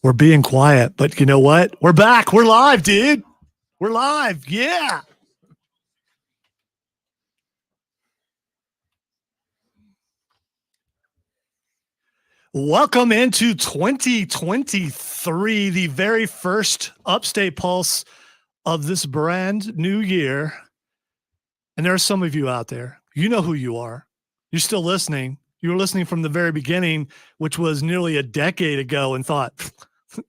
We're being quiet, but you know what? We're back. We're live, dude. We're live. Yeah. Welcome into 2023, the very first Upstate Pulse of this brand new year. And there are some of you out there. You know who you are. You're still listening. You were listening from the very beginning, which was nearly a decade ago, and thought,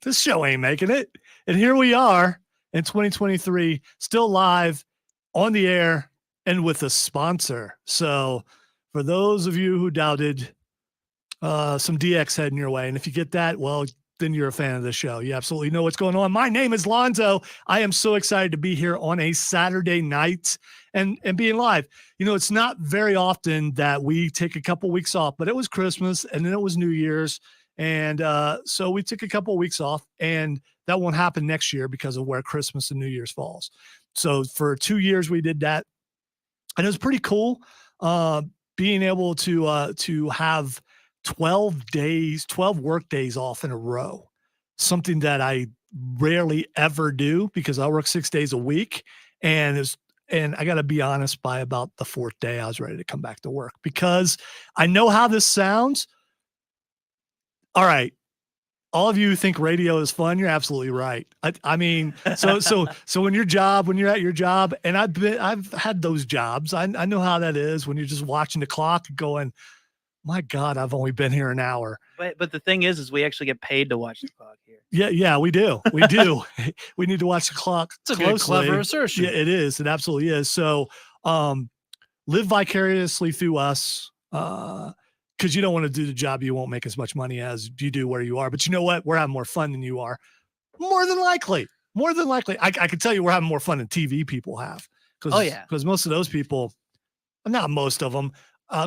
this show ain't making it. And here we are in 2023, still live on the air and with a sponsor. So for those of you who doubted, some DX heading your way. And if you get that, well, then you're a fan of the show. You absolutely know what's going on. My name is Lonzo. I am so excited to be here on a Saturday night and being live. You know, it's not very often that we take a couple weeks off, but it was Christmas and then it was New Year's. And so we took a couple of weeks off, and that won't happen next year because of where Christmas and New Year's falls. So for 2 years we did that, and it was pretty cool being able to have 12 work days off in a row, something that I rarely ever do because I work 6 days a week. And I got to be honest, by about the fourth day, I was ready to come back to work because I know how this sounds. All right. All of you who think radio is fun, you're absolutely right. I mean, so when you're at your job, and I've had those jobs. I know how that is when you're just watching the clock going, my God, I've only been here an hour. But the thing is we actually get paid to watch the clock here. Yeah, we do. We do. We need to watch the clock It's a closely. good, clever assertion. Yeah, it is. It absolutely is. So live vicariously through us because you don't want to do the job you won't make as much money as you do where you are. But you know what? We're having more fun than you are. More than likely. I can tell you we're having more fun than TV people have. Because most of those people, not most of them,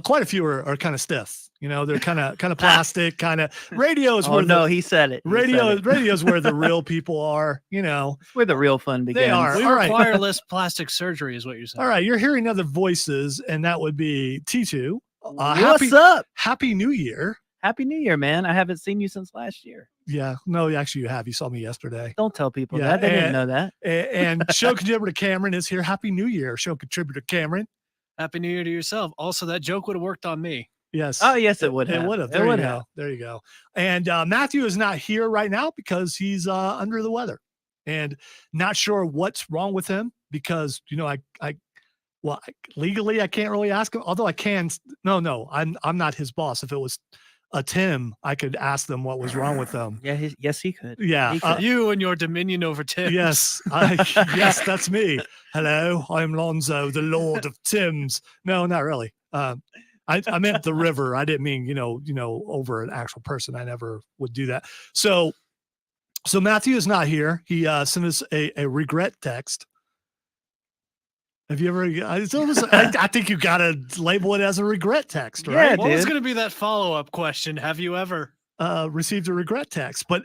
quite a few are kind of stiff. You know, they're kind of plastic, kind of. Radios. He said it. Radio's where the real people are. You know, where the real fun begins. They are. We require less plastic surgery, is what you're saying. All right, you're hearing other voices, and that would be T2. What's up? Happy New Year. Happy New Year, man. I haven't seen you since last year. Yeah, no, actually you have. You saw me yesterday. Don't tell people that. They didn't know that. And show contributor Cameron is here. Happy New Year, show contributor Cameron. Happy New Year to yourself. Also, that joke would have worked on me. Yes. Oh, yes, it would have. It would have. There you go. There you go. And Matthew is not here right now because he's under the weather and not sure what's wrong with him because, you know, legally I can't really ask him, although I can. No, I'm not his boss. If it was a Tim, I could ask them what was wrong with them. Yeah, yes, he could. Yeah, he could. You and your dominion over Tim. Yes, yes, that's me. Hello, I'm Lonzo, the Lord of Tims. No, not really. I meant the river. I didn't mean, you know, over an actual person. I never would do that. So Matthew is not here. He sent us a regret text. Have you ever? I think you got to label it as a regret text, right? Yeah, what was going to be that follow-up question? Have you ever received a regret text? But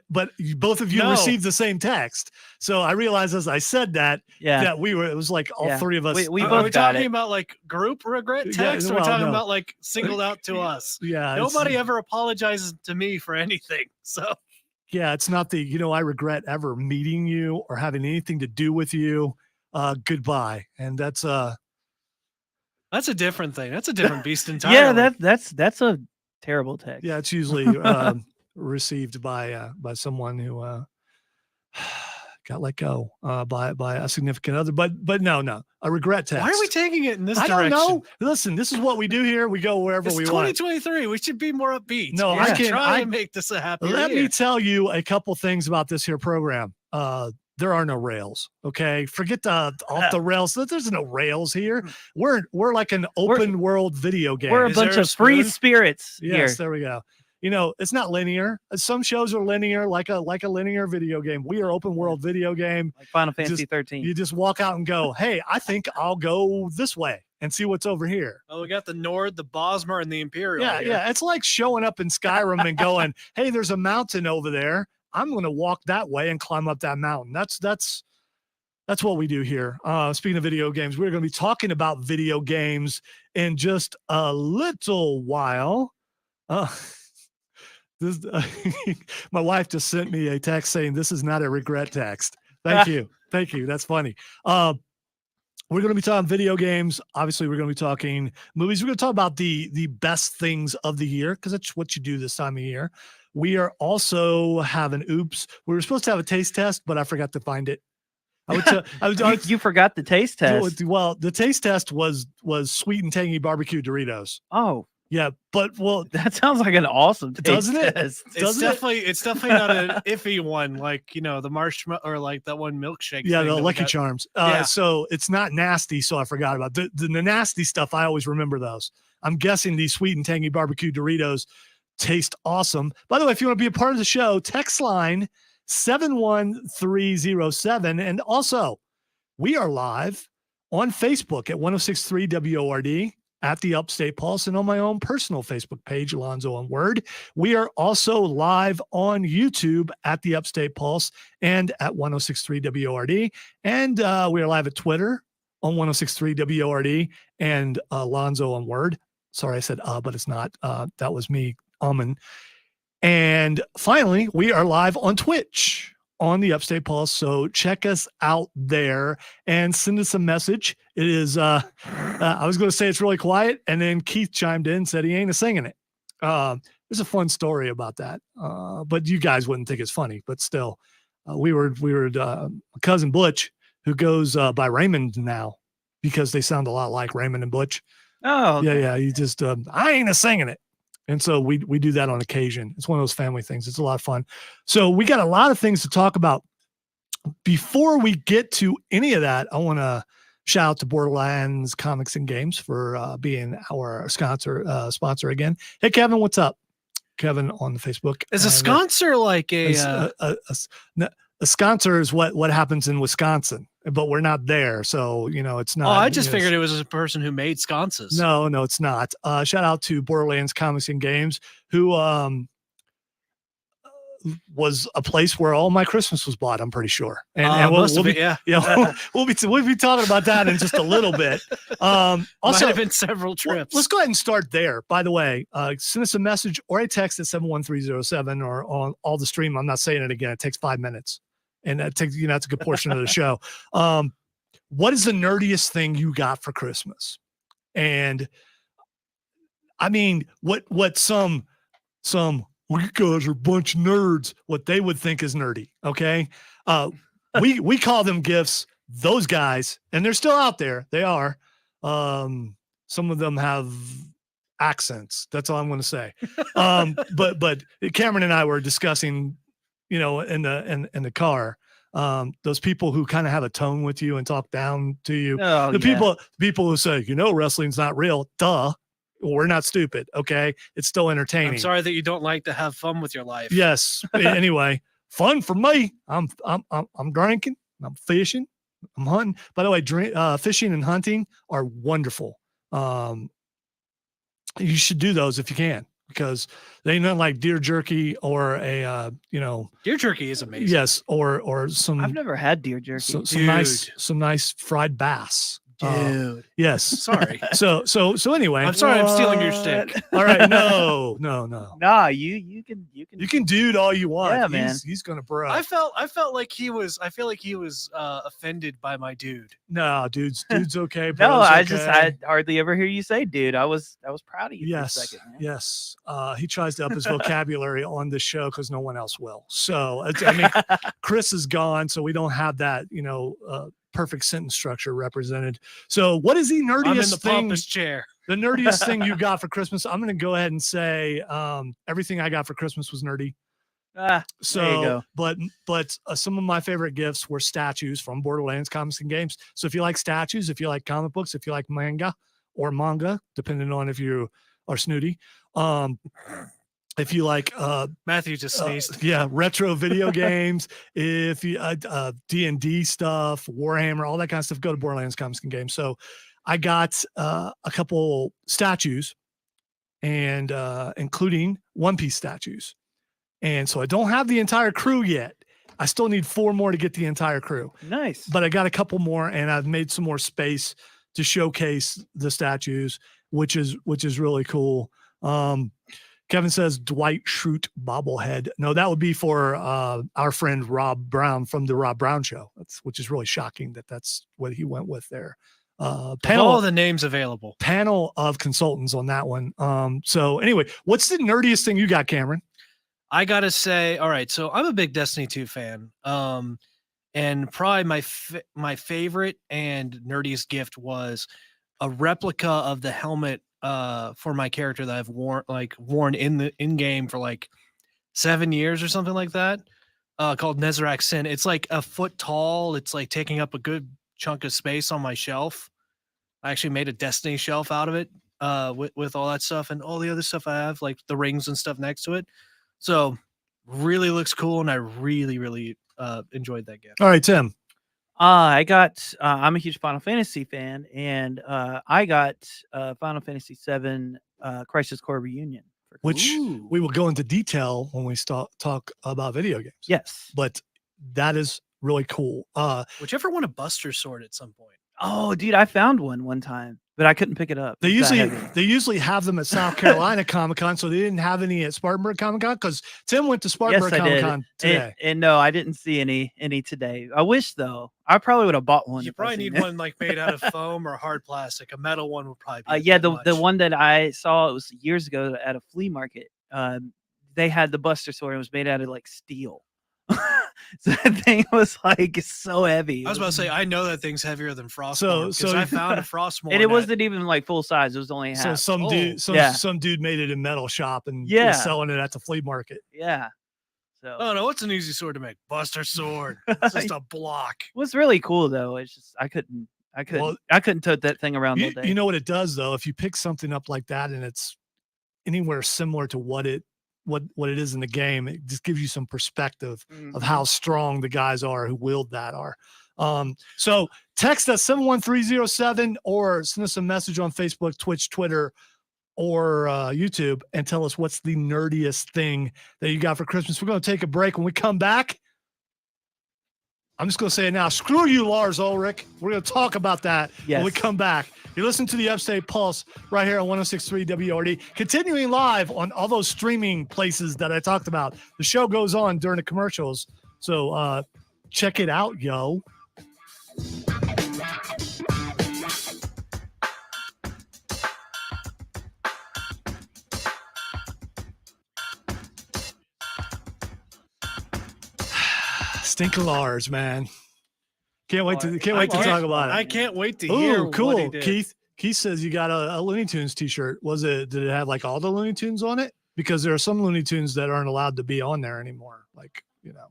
both of you received the same text. So I realized as I said that, that it was like all three of us. We are both we talking about like group regret text? Or are we talking about like singled out to us? Yeah. Nobody ever apologizes to me for anything. So yeah, it's not the, I regret ever meeting you or having anything to do with you. Goodbye. And that's a different thing. That's a different beast entirely. Yeah, that's a terrible text. Yeah, it's usually received by someone who got let go by a significant other. But no, a regret text. Why are we taking it in this direction? I don't know. Listen, this is what we do here. We go wherever we want. 2023. We should be more upbeat. No, I can try and make this a happy year. Let me tell you a couple things about this here program. There are no rails. Okay. Forget off the rails. There's no rails here. We're like an open world video game. We're a bunch of free spirits. Yes, there we go. You know, it's not linear. Some shows are linear, like a linear video game. We are open world video game. Like Final Fantasy 13. You just walk out and go, hey, I think I'll go this way and see what's over here. Oh, we got the Nord, the Bosmer, and the Imperial. Yeah. It's like showing up in Skyrim and going, hey, there's a mountain over there. I'm going to walk that way and climb up that mountain. That's what we do here. Speaking of video games, we're going to be talking about video games in just a little while. This, my wife just sent me a text saying this is not a regret text. Thank you. Thank you. That's funny. We're going to be talking video games. Obviously, we're going to be talking movies. We're going to talk about the best things of the year because that's what you do this time of year. We are also having oops. We were supposed to have a taste test, but I forgot to find it. You forgot the taste test. Well, the taste test was sweet and tangy barbecue Doritos. Oh. Yeah, but that sounds like an awesome taste doesn't it? test. It's definitely not an iffy one like the marshmallow or like that one milkshake. Yeah, the Lucky Charms. So it's not nasty. So I forgot about the nasty stuff. I always remember those. I'm guessing these sweet and tangy barbecue Doritos taste awesome. By the way, if you want to be a part of the show, text line 71307, and also we are live on Facebook at 106.3 WORD. At the Upstate Pulse and on my own personal Facebook page, Alonzo on Word. We are also live on YouTube at the Upstate Pulse and at 106.3 WORD. And we are live at Twitter on 106.3 WORD and Alonzo on Word. Sorry, I said but it's not. That was me, And finally, we are live on Twitch on the Upstate Pulse. So check us out there and send us a message. It is, I was going to say it's really quiet. And then Keith chimed in and said he ain't singing it. There's a fun story about that. But you guys wouldn't think it's funny, but still we were cousin Butch, who goes by Raymond now because they sound a lot like Raymond and Butch. Oh, okay. Yeah. You just, I ain't singing it. And so we do that on occasion. It's one of those family things. It's a lot of fun. So we got a lot of things to talk about. Before we get to any of that, I want to shout out to Borderlands Comics and Games for being our sponsor again. Hey, Kevin, what's up? Kevin on the Facebook. Is a sponsor like a sponsor is what happens in Wisconsin, but we're not there. So, it's not. Oh, I just figured it was a person who made sconces. No, it's not. Shout out to Borderlands Comics and Games, who was a place where all my Christmas was bought, I'm pretty sure. And we'll be talking about that in just a little bit. Also, might have been several trips. Let's go ahead and start there. By the way, send us a message or a text at 71307 or on all the stream. I'm not saying it again. It takes 5 minutes. And that takes, that's a good portion of the show. What is the nerdiest thing you got for Christmas? And I mean, what some we guys are a bunch of nerds, what they would think is nerdy. Okay. We call them gifts, those guys, and they're still out there. They are. Some of them have accents. That's all I'm going to say. But Cameron and I were discussing, in the car, those people who kind of have a tone with you and talk down to you. Oh, people who say, wrestling's not real. Duh. We're not stupid. Okay. It's still entertaining. I'm sorry that you don't like to have fun with your life. Yes. Anyway, fun for me. I'm drinking, I'm fishing, I'm hunting. By the way, fishing and hunting are wonderful. You should do those if you can, because they ain't nothing like deer jerky or deer jerky is amazing. Yes. Or some, I've never had deer jerky. Some nice fried bass. Dude. Yes. Sorry. So anyway. I'm sorry. I'm stealing your stick. All right. No. Nah, you can dude all you want. Yeah, man. He's gonna bro. I felt like he was. I feel like he was offended by my dude. No, dude's okay. No, I okay. hardly ever hear you say dude. I was proud of you. Yes. For a second, man. Yes. He tries to up his vocabulary on this show because no one else will. So Chris is gone, so we don't have that. Perfect sentence structure represented. So what is the nerdiest I'm in the thing? pompous chair. The nerdiest thing you got for Christmas? I'm going to go ahead and say everything I got for Christmas was nerdy. There you go. But some of my favorite gifts were statues from Borderlands Comics and Games. So if you like statues, if you like comic books, if you like manga, depending on if you are snooty, if you like Matthew just sneezed. Retro video games, if you D&D stuff, Warhammer, all that kind of stuff, go to Borderlands Comics and Games. So I got a couple statues and including One Piece statues. And so I don't have the entire crew yet. I still need 4 more to get the entire crew. Nice. But I got a couple more and I've made some more space to showcase the statues, which is really cool. Kevin says Dwight Schrute bobblehead. No, that would be for our friend Rob Brown from the Rob Brown Show. Which is really shocking that's what he went with there. All the names available. Panel of consultants on that one. So anyway, what's the nerdiest thing you got, Cameron? I gotta say, all right. So I'm a big Destiny 2 fan. And probably my favorite and nerdiest gift was a replica of the helmet for my character that I've worn in game for like 7 years or something like that. Called Nezarec Sin. It's like a foot tall. It's like taking up a good chunk of space on my shelf. I actually made a Destiny shelf out of it with all that stuff and all the other stuff I have, like the rings and stuff next to it. So really looks cool, and I really enjoyed that gift. All right, Tim. I'm a huge Final Fantasy fan, and I got Final Fantasy VII Crisis Core Reunion. Which we will go into detail when we talk about video games. Yes. But that is really cool. Would you ever want a Buster Sword at some point? Oh, dude, I found one time, but I couldn't pick it up. They usually have them at South Carolina Comic-Con, so they didn't have any at Spartanburg Comic-Con because Tim went to Spartanburg Comic-Con today. And no, I didn't see any today. I wish though. I probably would have bought one. You probably need one like made out of foam or hard plastic. A metal one would probably be yeah, the one that I saw, it was years ago at a flea market. They had the Buster Sword. It was made out of like steel. So that thing was like so heavy. I was about to say, I know that thing's heavier than Frostmourne. So I found a Frostmourne, and it wasn't even like full size. It was only half. So some dude made it in metal shop and was selling it at the flea market. Yeah. So oh no, what's an easy sword to make? Buster Sword. It's just a block. It was really cool though. It's just I couldn't tote that thing around all day. You know what it does though? If you pick something up like that and it's anywhere similar to what it is in the game, it just gives you some perspective of how strong the guys are who wield that are. So text us 71307 or send us a message on Facebook, Twitch, Twitter, or YouTube and tell us what's the nerdiest thing that you got for Christmas. We're going to take a break. When we come back, I'm just going to say it now. Screw you, Lars Ulrich. We're going to talk about that when we come back. You listen to the Upstate Pulse right here on 106.3 WRD. Continuing live on all those streaming places that I talked about. The show goes on during the commercials. So check it out, yo. Stinking Lars, man. Can't wait to talk about it. I can't wait to hear. Oh, cool. What he did. Keith says you got a Looney Tunes t-shirt. Did it have like all the Looney Tunes on it? Because there are some Looney Tunes that aren't allowed to be on there anymore. Like, you know.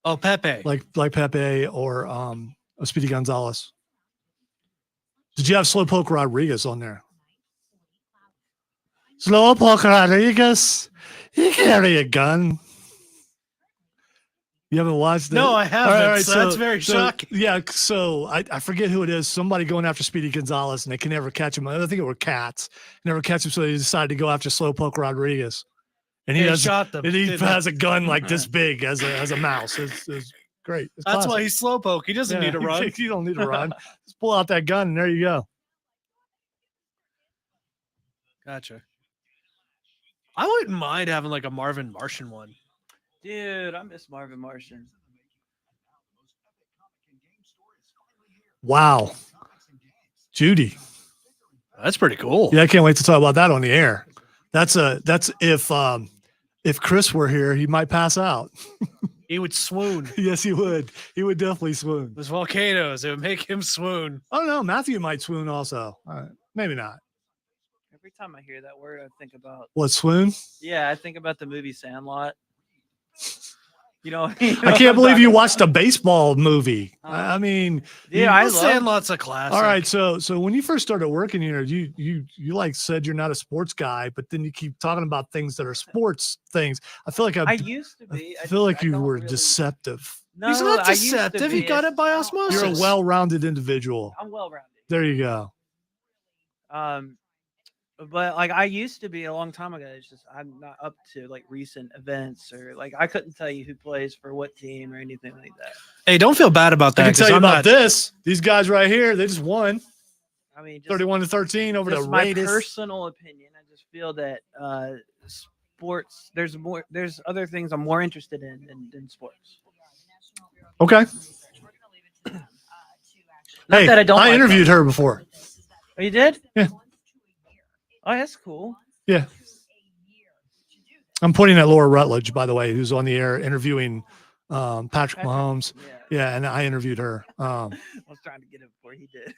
Oh, Pepe. Like Pepe or Speedy Gonzalez. Did you have Slowpoke Rodriguez on there? Slowpoke Rodriguez, you carry a gun. You haven't watched it? No, I haven't. All right, so that's very shocking. Yeah, so I forget who it is. Somebody going after Speedy Gonzalez, and they can never catch him. I think it were cats. Never catch him, so they decided to go after Slowpoke Rodriguez. And he shot them. And he has a gun like this big as a mouse. It's great. It's that's classic. why he's Slowpoke. He doesn't need to run. You don't need to run. Just pull out that gun, and there you go. Gotcha. I wouldn't mind having like a Marvin Martian one. Dude, I miss Marvin Martian. Wow. Judy. That's pretty cool. Yeah, I can't wait to talk about that on the air. That's if Chris were here, he might pass out. He would swoon. Yes, he would. He would definitely swoon. Those volcanoes, it would make him swoon. Oh no, Matthew might swoon also. Maybe not. Every time I hear that word, I think about what, swoon? Yeah, I think about the movie Sandlot. You know, I can't believe you watched a baseball movie. I mean, yeah, Sandlot's a classic. All right, so when you first started working here, you like said you're not a sports guy, but then you keep talking about things that are sports things. I feel like I used to be. I feel like you were deceptive. No, he's not deceptive. He got it by osmosis. You're a well-rounded individual. I'm well-rounded. There you go. But like I used to be a long time ago. It's just I'm not up to like recent events or like I couldn't tell you who plays for what team or anything like that. Hey, don't feel bad about that. I can tell you about this. These guys right here, they just won. I mean, 31-13 over the my Raiders. personal opinion. I just feel that sports. There's other things I'm more interested in than sports. Okay. Not that I don't. I like interviewed them. her before. Oh, you did? Yeah. Oh, that's cool. Yeah. I'm pointing at Laura Rutledge, by the way, who's on the air interviewing Patrick Mahomes. Yeah, and I interviewed her. I was trying to get it before he did.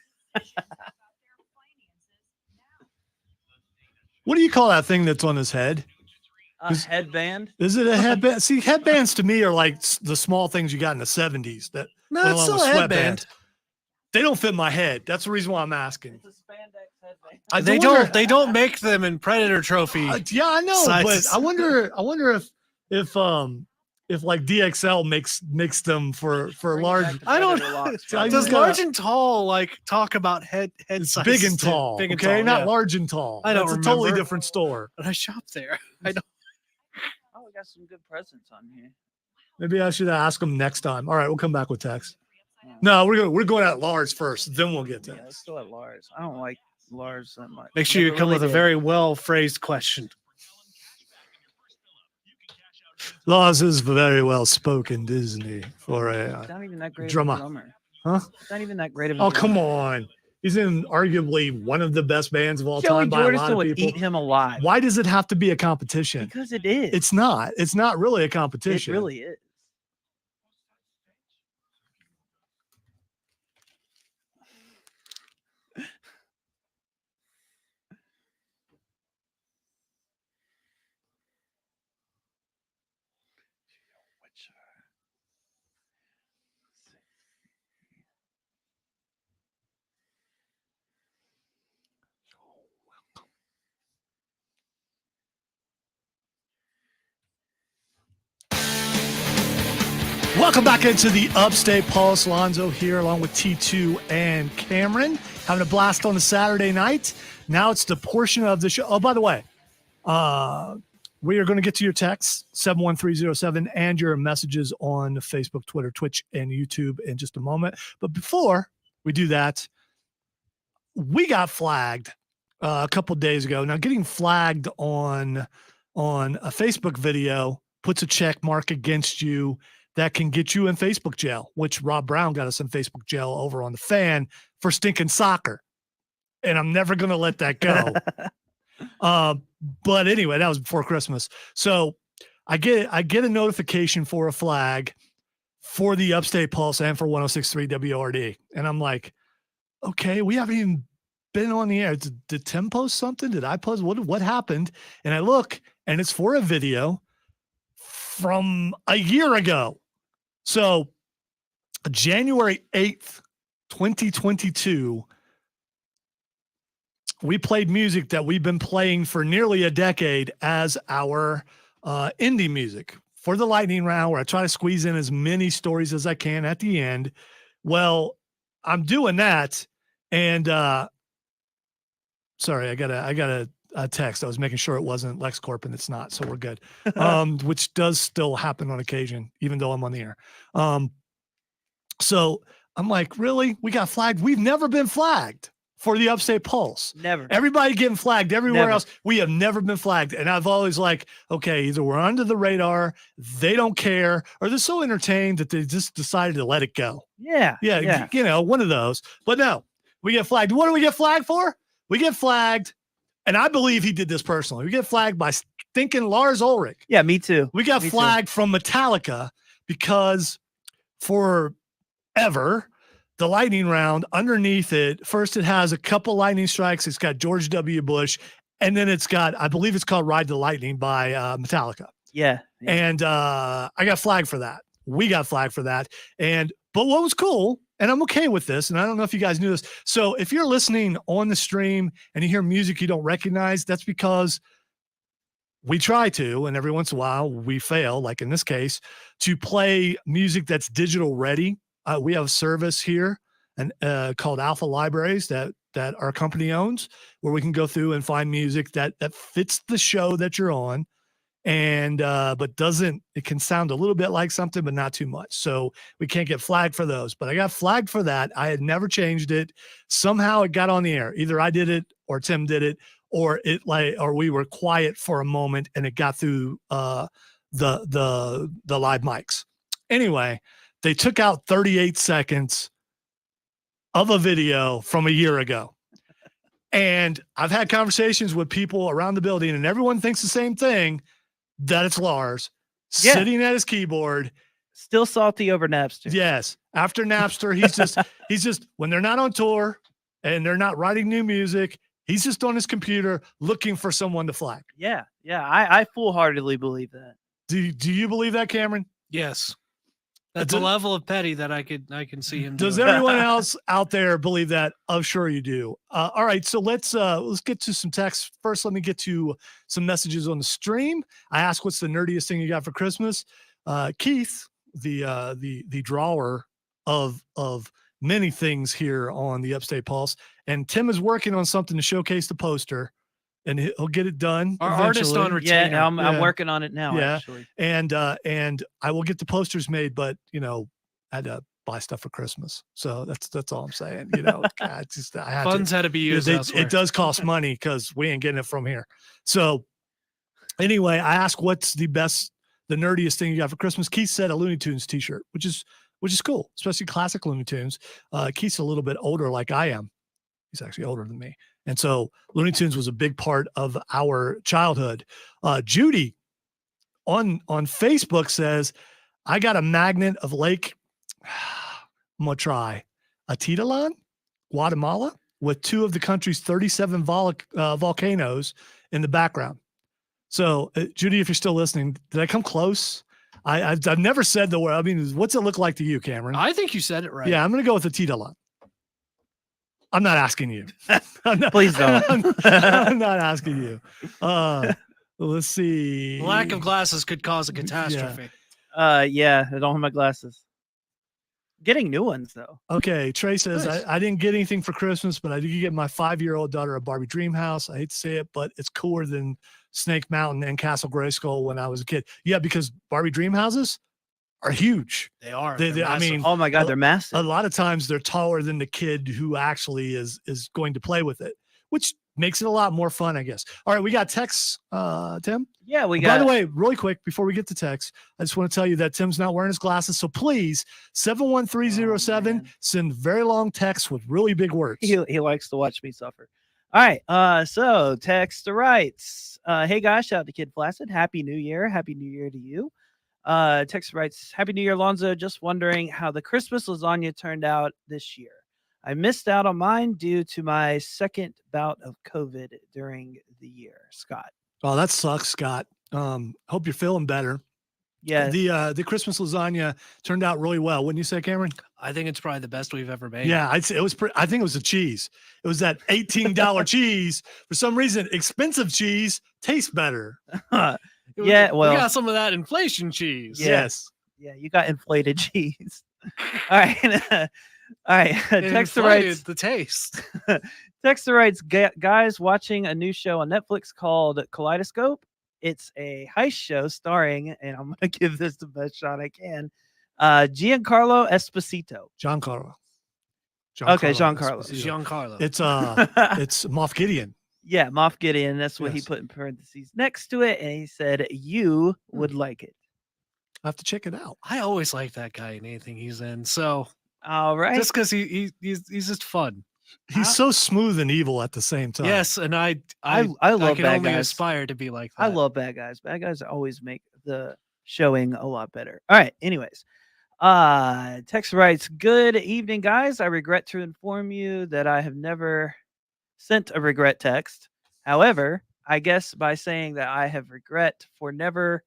What do you call that thing that's on his head? A headband? Is it a headband? See, headbands to me are like the small things you got in the 70s. That No, went it's along still with a headband. sweatbands. They don't fit my head. That's the reason why I'm asking. It's a spandex headband. They don't make them in Predator Trophy. Yeah, I know, sizes. but I wonder if like DXL makes them for large. I don't. I Does just large gotta- and tall like talk about head It's size? big and tall. Big and okay, tall, not yeah. large and tall. I don't That's a totally remember. different store. But I shop there. I don't. Oh, we got some good presents on here. Maybe I should ask them next time. All right, we'll come back with text. No, we're going at Lars first, then we'll get to Yeah, let's still at Lars. I don't like Lars that much. Make sure you Never come really with a did. very well phrased question. Lars is very well spoken, isn't he? For a He's not even that great drummer. of a drummer. Huh? He's not even that great of a Oh, drummer. come on. He's in arguably one of the best bands of all Joey time by a lot Jordison of would people. eat him alive. Why does it have to be a competition? Because it is. It's not. It's not really a It competition. really is. Welcome back into the Upstate Pulse. Lonzo here along with T2 and Cameron. Having a blast on a Saturday night. Now it's the portion of the show. Oh, by the way, we are going to get to your texts, 71307, and your messages on Facebook, Twitter, Twitch, and YouTube in just a moment. But before we do that, we got flagged a couple days ago. Now, getting flagged on a Facebook video puts a check mark against you that can get you in Facebook jail, which Rob Brown got us in Facebook jail over on the Fan for stinking soccer. And I'm never going to let that go. But anyway, that was before Christmas. So I get a notification for a flag for the Upstate Pulse and for 106.3 WRD. And I'm like, okay, we haven't even been on the air. Did Tim post something? Did I post? What happened? And I look, and it's for a video from a year ago. So January 8th, 2022, we played music that we've been playing for nearly a decade as our indie music for the lightning round, where I try to squeeze in as many stories as I can at the end. Well, I'm doing that. And sorry, I got a text. I was making sure it wasn't LexCorp, and it's not, so we're good. Which does still happen on occasion, even though I'm on the air. So I'm like, really? We got flagged? We've never been flagged for the Upstate Pulse. Never. Everybody getting flagged everywhere Never. else. We have never been flagged. And I've always like, okay, either we're under the radar, they don't care, or they're so entertained that they just decided to let it go. Yeah. Yeah. You know, one of those. But no, we get flagged. What do we get flagged for? We get flagged. And I believe he did this personally. We get flagged by stinking Lars Ulrich. Yeah, me too. We got Me too. flagged from Metallica because forever, the lightning round underneath it, first it has a couple lightning strikes. It's got George W. Bush, and then it's got, I believe it's called Ride the Lightning by Metallica. Yeah. And I got flagged for that. We got flagged for that. But what was cool, and I'm okay with this, and I don't know if you guys knew this. So if you're listening on the stream and you hear music you don't recognize, that's because we try to, and every once in a while we fail, like in this case, to play music that's digital ready. We have a service here and called Alpha Libraries that our company owns, where we can go through and find music that fits the show that you're on, and but it can sound a little bit like something, but not too much. So we can't get flagged for those. But I got flagged for that. I had never changed it. Somehow it got on the air. Either I did it or Tim did it, or we were quiet for a moment and it got through the live mics. Anyway, they took out 38 seconds of a video from a year ago. And I've had conversations with people around the building, and everyone thinks the same thing, that it's Lars sitting at his keyboard. Still salty over Napster. Yes. After Napster, he's just when they're not on tour and they're not writing new music, he's just on his computer looking for someone to flag. Yeah. I full-heartedly believe that. Do you believe that, Cameron? Yes. That's a level of petty that I can see him Does doing. everyone else out there believe that? I'm sure you do. All right, so let's get to some text first. Let me get to some messages on the stream. I asked, "What's the nerdiest thing you got for Christmas?" Keith, the drawer of many things here on the Upstate Pulse, and Tim is working on something to showcase the poster, and he'll get it done. Our artist on retainer. Yeah, I'm working on it now. Yeah. Actually, and I will get the posters made, but I had to buy stuff for Christmas, so that's all I'm saying. God, Funds had to be used elsewhere. It does cost money because we ain't getting it from here. So anyway, I asked, "What's the nerdiest thing you got for Christmas?" Keith said a Looney Tunes t-shirt, which is cool, especially classic Looney Tunes. Keith's a little bit older, like I am. He's actually older than me. And so Looney Tunes was a big part of our childhood. Judy on Facebook says, "I got a magnet of Lake I'm going to try Atitlan, Guatemala, with 2 of the country's 37 volcanoes in the background." So, Judy, if you're still listening, did I come close? I've never said the word. I mean, what's it look like to you, Cameron? I think you said it right. Yeah, I'm going to go with Atitlan. I'm not asking you. Please don't. I'm not asking you. Let's see. Lack of glasses could cause a catastrophe. Yeah, I don't have my glasses. Getting new ones though. Okay, Trey says, Nice. I didn't get anything for Christmas, but I did get my 5-year-old daughter a Barbie Dream House. I hate to say it, but it's cooler than Snake Mountain and Castle Grayskull when I was a kid. Yeah, because Barbie Dream Houses are huge. They are. I mean, Oh my God, they're a massive. lot of times they're taller than the kid who actually is going to play with it, which makes it a lot more fun, I guess. All right, we got texts, Tim. Yeah, we got. By the way, really quick, before we get to text, I just want to tell you that Tim's not wearing his glasses. So please, 71307, man. send very long texts with really big words. He likes to watch me suffer. All right. So text writes, "Hey guys, shout out to Kid Flaccid. Happy New Year. Happy New Year to you." Text writes, "Happy New Year, Lonzo. Just wondering how the Christmas lasagna turned out this year. I missed out on mine due to my second bout of COVID during the year." Scott. Oh, that sucks, Scott. Hope you're feeling better. Yeah. The Christmas lasagna turned out really well. Wouldn't you say, Cameron? I think it's probably the best we've ever made. Yeah, I'd say it was. I think it was the cheese. It was that $18 cheese. For some reason, expensive cheese tastes better. Yeah, well, we got some of that inflation cheese. Yeah. Yes. Yeah, you got inflated cheese. All right. All right. It Texter inflated writes, the taste. Texter writes, "Guys, watching a new show on Netflix called Kaleidoscope. It's a heist show starring," and I'm going to give this the best shot I can, Giancarlo Esposito. Giancarlo. Okay, Giancarlo. Esposito. Giancarlo. It's Moff Gideon. Yeah, Moff Gideon. That's what he Yes. put in parentheses next to it. And he said, "You would like it." I have to check it out. I always like that guy in anything he's in. So All right. just because he's just fun. He's so smooth and evil at the same time. Yes, and I love can bad only guys. aspire to be like that. I love bad guys. Bad guys always make the showing a lot better. All right. Anyways, text writes, "Good evening, guys. I regret to inform you that I have never sent a regret text. However, I guess by saying that I have regret for never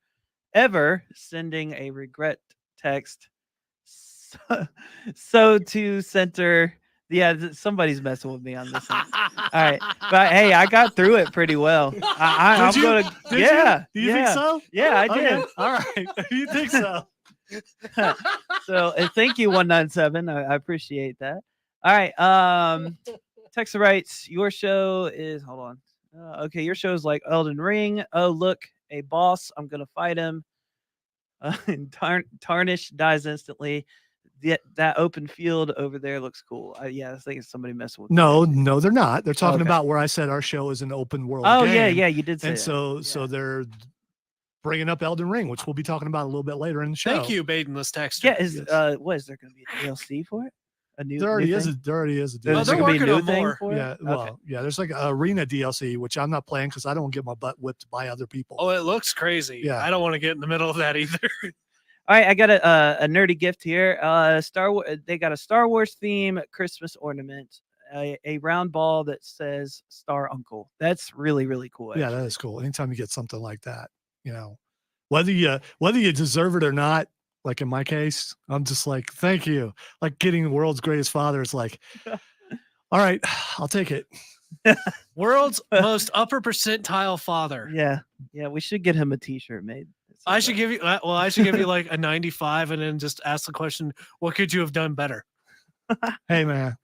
ever sending a regret text. So to center, yeah, somebody's messing with me on this one. All right, but hey, I got through it pretty well. I'm Did you? gonna, Did yeah, you? Do you yeah, think so? yeah, I Okay. did. All right. You think so? So thank you, 197. I appreciate that. All right. Texter writes, "Your show is, hold on. Okay, your show is like Elden Ring. Oh, look, a boss. I'm gonna fight him. And Tarnish dies instantly. that open field over there looks cool. Yeah, I think it's somebody messing with. No, they're not. They're talking Okay. about where I said our show is an open world. Oh game. yeah, you did say And that. so they're bringing up Elden Ring, which we'll be talking about a little bit later in the show. Thank you, Baidenless Texter. Yeah, is Yes. what is there going to be a DLC for it? A new There already new is. thing? There already is a There's DLC. they're gonna be a working new on thing more. for it? Yeah, Okay. well, yeah. There's like a arena DLC, which I'm not playing because I don't get my butt whipped by other people. Oh, it looks crazy. Yeah. I don't want to get in the middle of that either. All right, I got a nerdy gift here. They got a Star Wars theme Christmas ornament, a round ball that says Star Uncle. That's really really cool. Yeah, that is cool. Anytime you get something like that, whether you deserve it or not, like in my case, I'm just like, thank you. Like getting the world's greatest father is like, all right, I'll take it. World's most upper percentile father. Yeah, we should get him a T-shirt made. I should give you like a 95 and then just ask the question, what could you have done better? Hey man,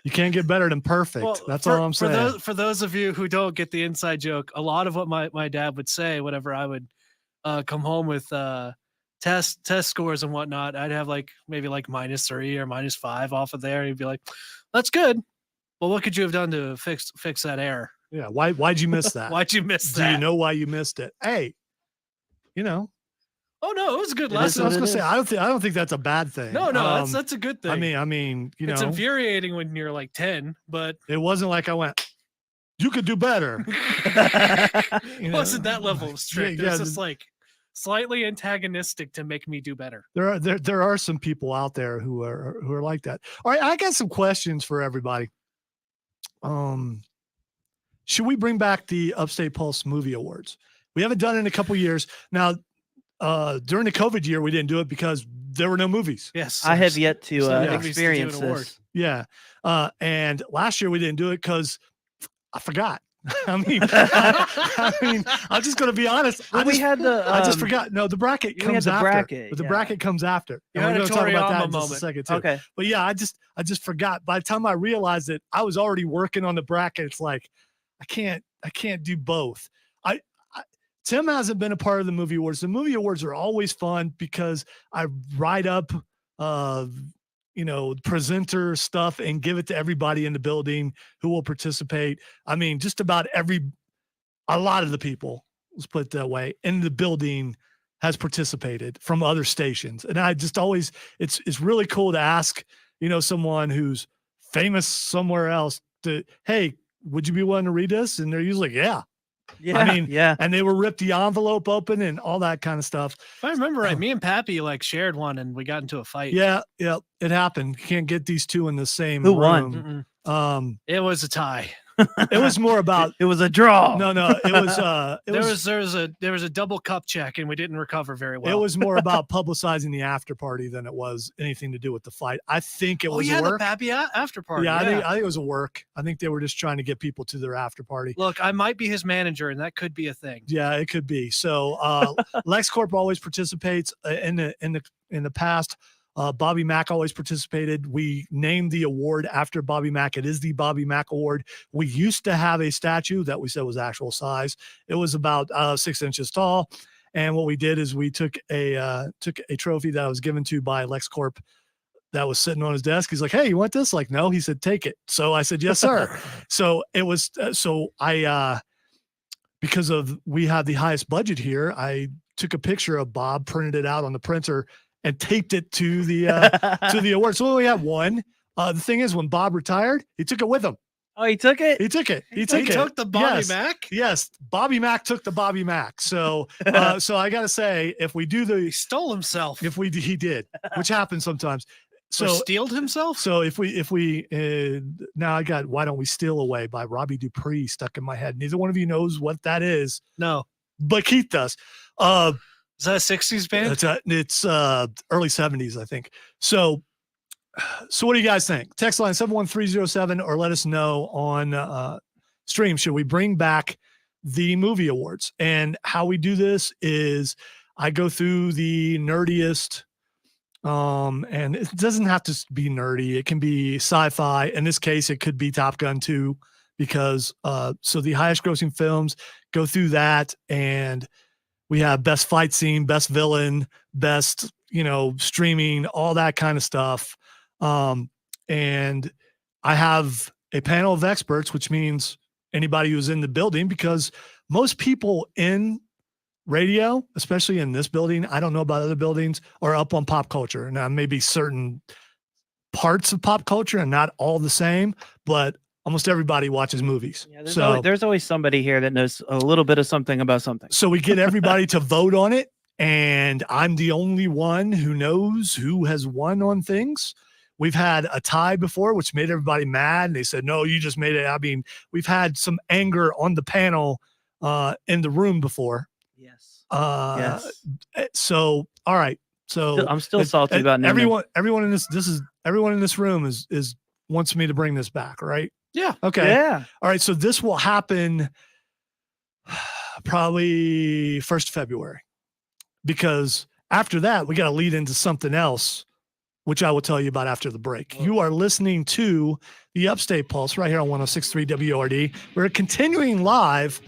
you can't get better than perfect. Well, That's all I'm saying. For those of you who don't get the inside joke, a lot of what my dad would say whenever I would come home with test scores and whatnot, I'd have maybe -3 or -5 off of there. And he'd be like, that's good. Well, what could you have done to fix that error? Yeah. Why'd you miss that? Why'd you miss Do that? you know why you missed it? Hey, Oh no, it was a good It is lesson. I was what gonna it say is. I don't think that's a bad thing. No, that's a good thing. I mean, it's infuriating when you're like 10, but it wasn't like I went, you could do better. it wasn't that level of strict. Yeah, It was just like slightly antagonistic to make me do better. There are some people out there who are like that. All right, I got some questions for everybody. Should we bring back the Upstate Pulse Movie Awards? We haven't done it in a couple years. Now, during the COVID year, we didn't do it because there were no movies. Yes. I have yet to somebody needs to do experience an award. this. Yeah. And last year we didn't do it because I forgot. I'm just going to be honest. Well, I just forgot. No, the bracket we comes had the after. bracket, But the yeah. bracket comes after. You And we're had a going to talk about that in Toriyama just a moment. second too. Okay. But yeah, I just forgot. By the time I realized it, I was already working on the bracket. It's like I can't do both. Tim hasn't been a part of the movie awards. The movie awards are always fun because I write up presenter stuff and give it to everybody in the building who will participate. I mean, just about a lot of the people, let's put it that way, in the building has participated from other stations. And I just always, it's really cool to ask, someone who's famous somewhere else hey, would you be willing to read this? And they're usually, yeah. Yeah, I mean, yeah. And they will rip the envelope open and all that kind of stuff. If I remember right, me and Pappy shared one and we got into a fight. Yeah, it happened. You can't get these two in the same Who room. won? It was a tie. It was more about It was a draw. no, it was There was a double cup check and we didn't recover very well. it was more about publicizing the after party than it was anything to do with the fight. I think it was a the work. Pappy after party. Yeah, I think it was a work. I think they were just trying to get people to their after party. Look, I might be his manager and that could be a thing. Yeah, it could be. So LexCorp always participates in the past. Bobby Mack always participated. We named the award after Bobby Mack. It is the Bobby Mack Award. We used to have a statue that we said was actual size. It was about 6 inches tall. And what we did is we took a trophy that was given to by LexCorp that was sitting on his desk. He's like, hey, you want this? Like, no. He said, take it. So I said, yes, sir. So it was, because we have the highest budget here, I took a picture of Bob, printed it out on the printer, and taped it to the award. So we have one. The thing is, when Bob retired, he took it with him. Oh, he took it? He took it. He took the Bobby Mack? Yes. Bobby Mack took the Bobby Mack. So so I gotta say, if we do He stole himself. he did, which happens sometimes. So Or stealed himself? So if we now I got Why Don't We Steal Away by Robbie Dupree stuck in my head. Neither one of you knows what that is, No. but Keith does. Is that a 60s band? It's early 70s, I think. So what do you guys think? Text line 71307 or let us know on stream. Should we bring back the movie awards? And how we do this is I go through the nerdiest, and it doesn't have to be nerdy. It can be sci-fi. In this case, it could be Top Gun 2 because so the highest grossing films, go through that, and we have best fight scene, best villain, best streaming, all that kind of stuff. And I have a panel of experts, which means anybody who's in the building, because most people in radio, especially in this building, I don't know about other buildings, are up on pop culture. Now, maybe certain parts of pop culture and not all the same, but almost everybody watches movies. Yeah, there's always somebody here that knows a little bit of something about something. So we get everybody to vote on it, and I'm the only one who knows who has won on things. We've had a tie before, which made everybody mad. And they said, no, you just made it. I mean, we've had some anger on the panel in the room before. Yes. Yes. So, all right. So I'm still salty about Newman. everyone in this room is wants me to bring this back, right? Yeah. Okay. Yeah. All right. So this will happen probably 1st of February, because after that, we got to lead into something else, which I will tell you about after the break. You are listening to the Upstate Pulse right here on 106.3 WRD. We're continuing live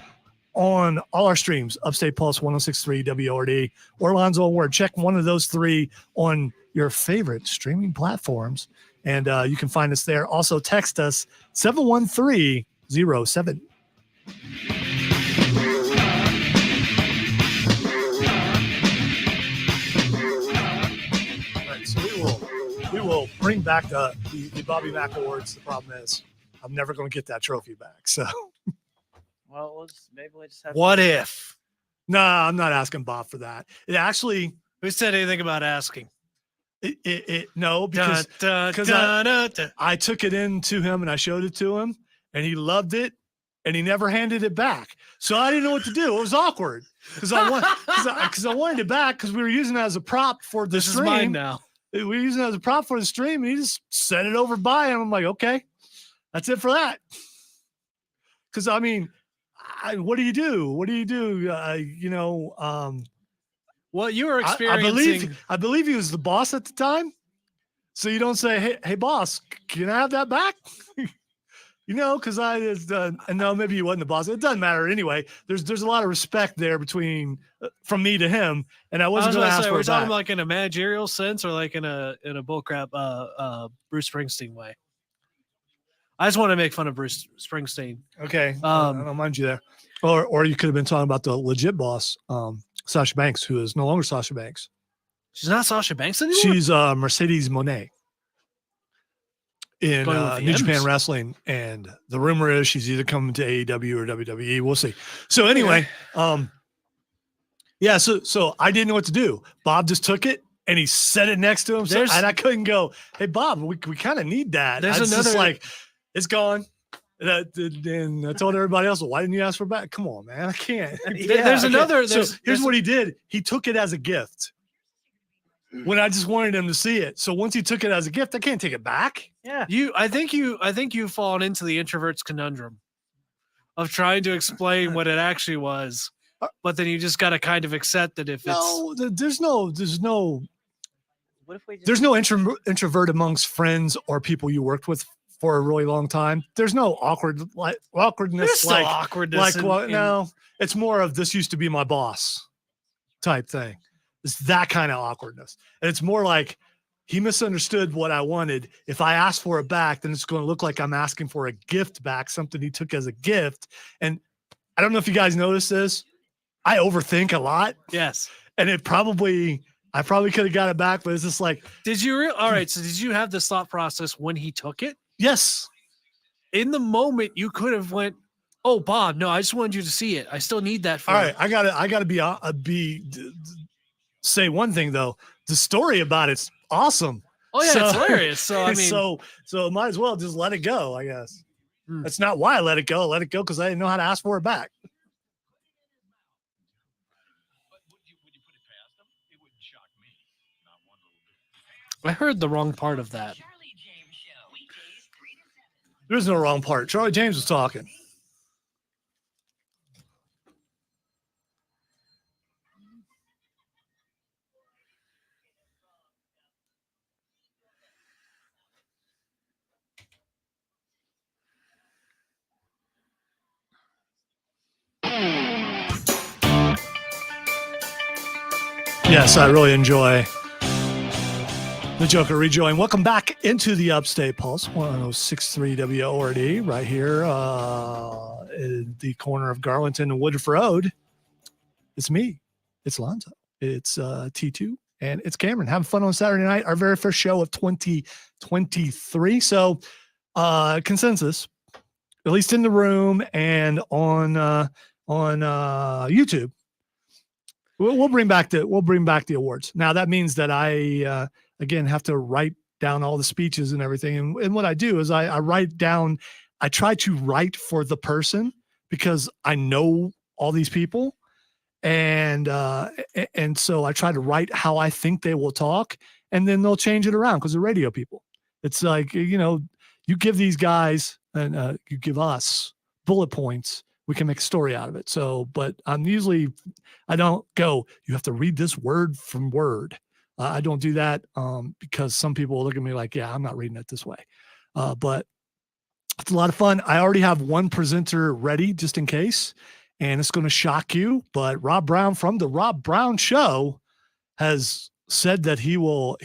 on all our streams, Upstate Pulse, 106.3 WRD, or Lonzo and Word. Check one of those three on your favorite streaming platforms, and you can find us there. Also, text us 71307. We will bring back the Bobby Mack Awards. The problem is I'm never going to get that trophy back. So, well, maybe we'll just have. What if? No, I'm not asking Bob for that. It actually. Who said anything about asking? No, because I took it in to him and I showed it to him and he loved it and he never handed it back. So I didn't know what to do. It was awkward because I wanted it back because we were using it as a prop for the stream. This is mine now. We were using it as a prop for the stream, and he just sent it over by him. I'm like, okay, that's it for that. Because I mean, what do you do? What do you do? Well, you were experiencing. I believe he was the boss at the time. So you don't say, hey, boss, can I have that back? Because and no, maybe he wasn't the boss. It doesn't matter anyway. There's a lot of respect there between from me to him, and I wasn't going to ask for it back. We're talking like in a managerial sense, or like in a bullcrap Bruce Springsteen way. I just want to make fun of Bruce Springsteen. Okay, I don't mind you there. Or you could have been talking about the legit boss, Sasha Banks, who is no longer Sasha Banks. She's not Sasha Banks anymore? She's Mercedes Moné in New Japan Wrestling, and the rumor is she's either coming to AEW or WWE. We'll see. So anyway, yeah. So I didn't know what to do. Bob just took it and he set it next to him, and I couldn't go, hey Bob, we kind of need that. There's another just like, it's gone. And I told everybody else, well, why didn't you ask for it back? Come on, man, I can't. There's another. So here's what he did. He took it as a gift when I just wanted him to see it. So once he took it as a gift, I can't take it back. Yeah. I think you've fallen into the introvert's conundrum of trying to explain what it actually was, but then you just got to kind of accept that if there's no What if we just, there's no introvert amongst friends or people you worked with for a really long time. There's no awkwardness. There's still awkwardness. No, it's more of this used to be my boss type thing. It's that kind of awkwardness. And it's more like he misunderstood what I wanted. If I ask for it back, then it's going to look like I'm asking for a gift back, something he took as a gift. And I don't know if you guys notice this. I overthink a lot. Yes. And I probably could have got it back, but it's just like. All right. So did you have this thought process when he took it? Yes. In the moment, you could have went, "Oh, Bob, no, I just wanted you to see it. I still need that for." All right, I gotta say one thing though. The story about it's awesome. Oh yeah, it's hilarious. So I mean, so might as well just let it go. I guess that's not why I let it go. I let it go because I didn't know how to ask for it back. I heard the wrong part of that. There's no wrong part. Charlie James was talking. Yes, I really enjoy The Joker rejoin. Welcome back into the Upstate Pulse, 106.3 WORD, right here in the corner of Garlandton and Woodruff Road. It's me. It's Lonzo. It's T2. And it's Cameron. Having fun on Saturday night, our very first show of 2023. So, consensus, at least in the room and on YouTube, we'll bring back the awards. Now that means that I again have to write down all the speeches and everything. And what I do is I write down. I try to write for the person because I know all these people. And so I try to write how I think they will talk, and then they'll change it around because they're radio people. It's like, you give these guys and you give us bullet points, we can make a story out of it. So, but I don't go, you have to read this word from word. I don't do that because some people will look at me like, yeah, I'm not reading it this way. But it's a lot of fun. I already have one presenter ready just in case. And it's going to shock you, but Rob Brown from the Rob Brown Show has said that he will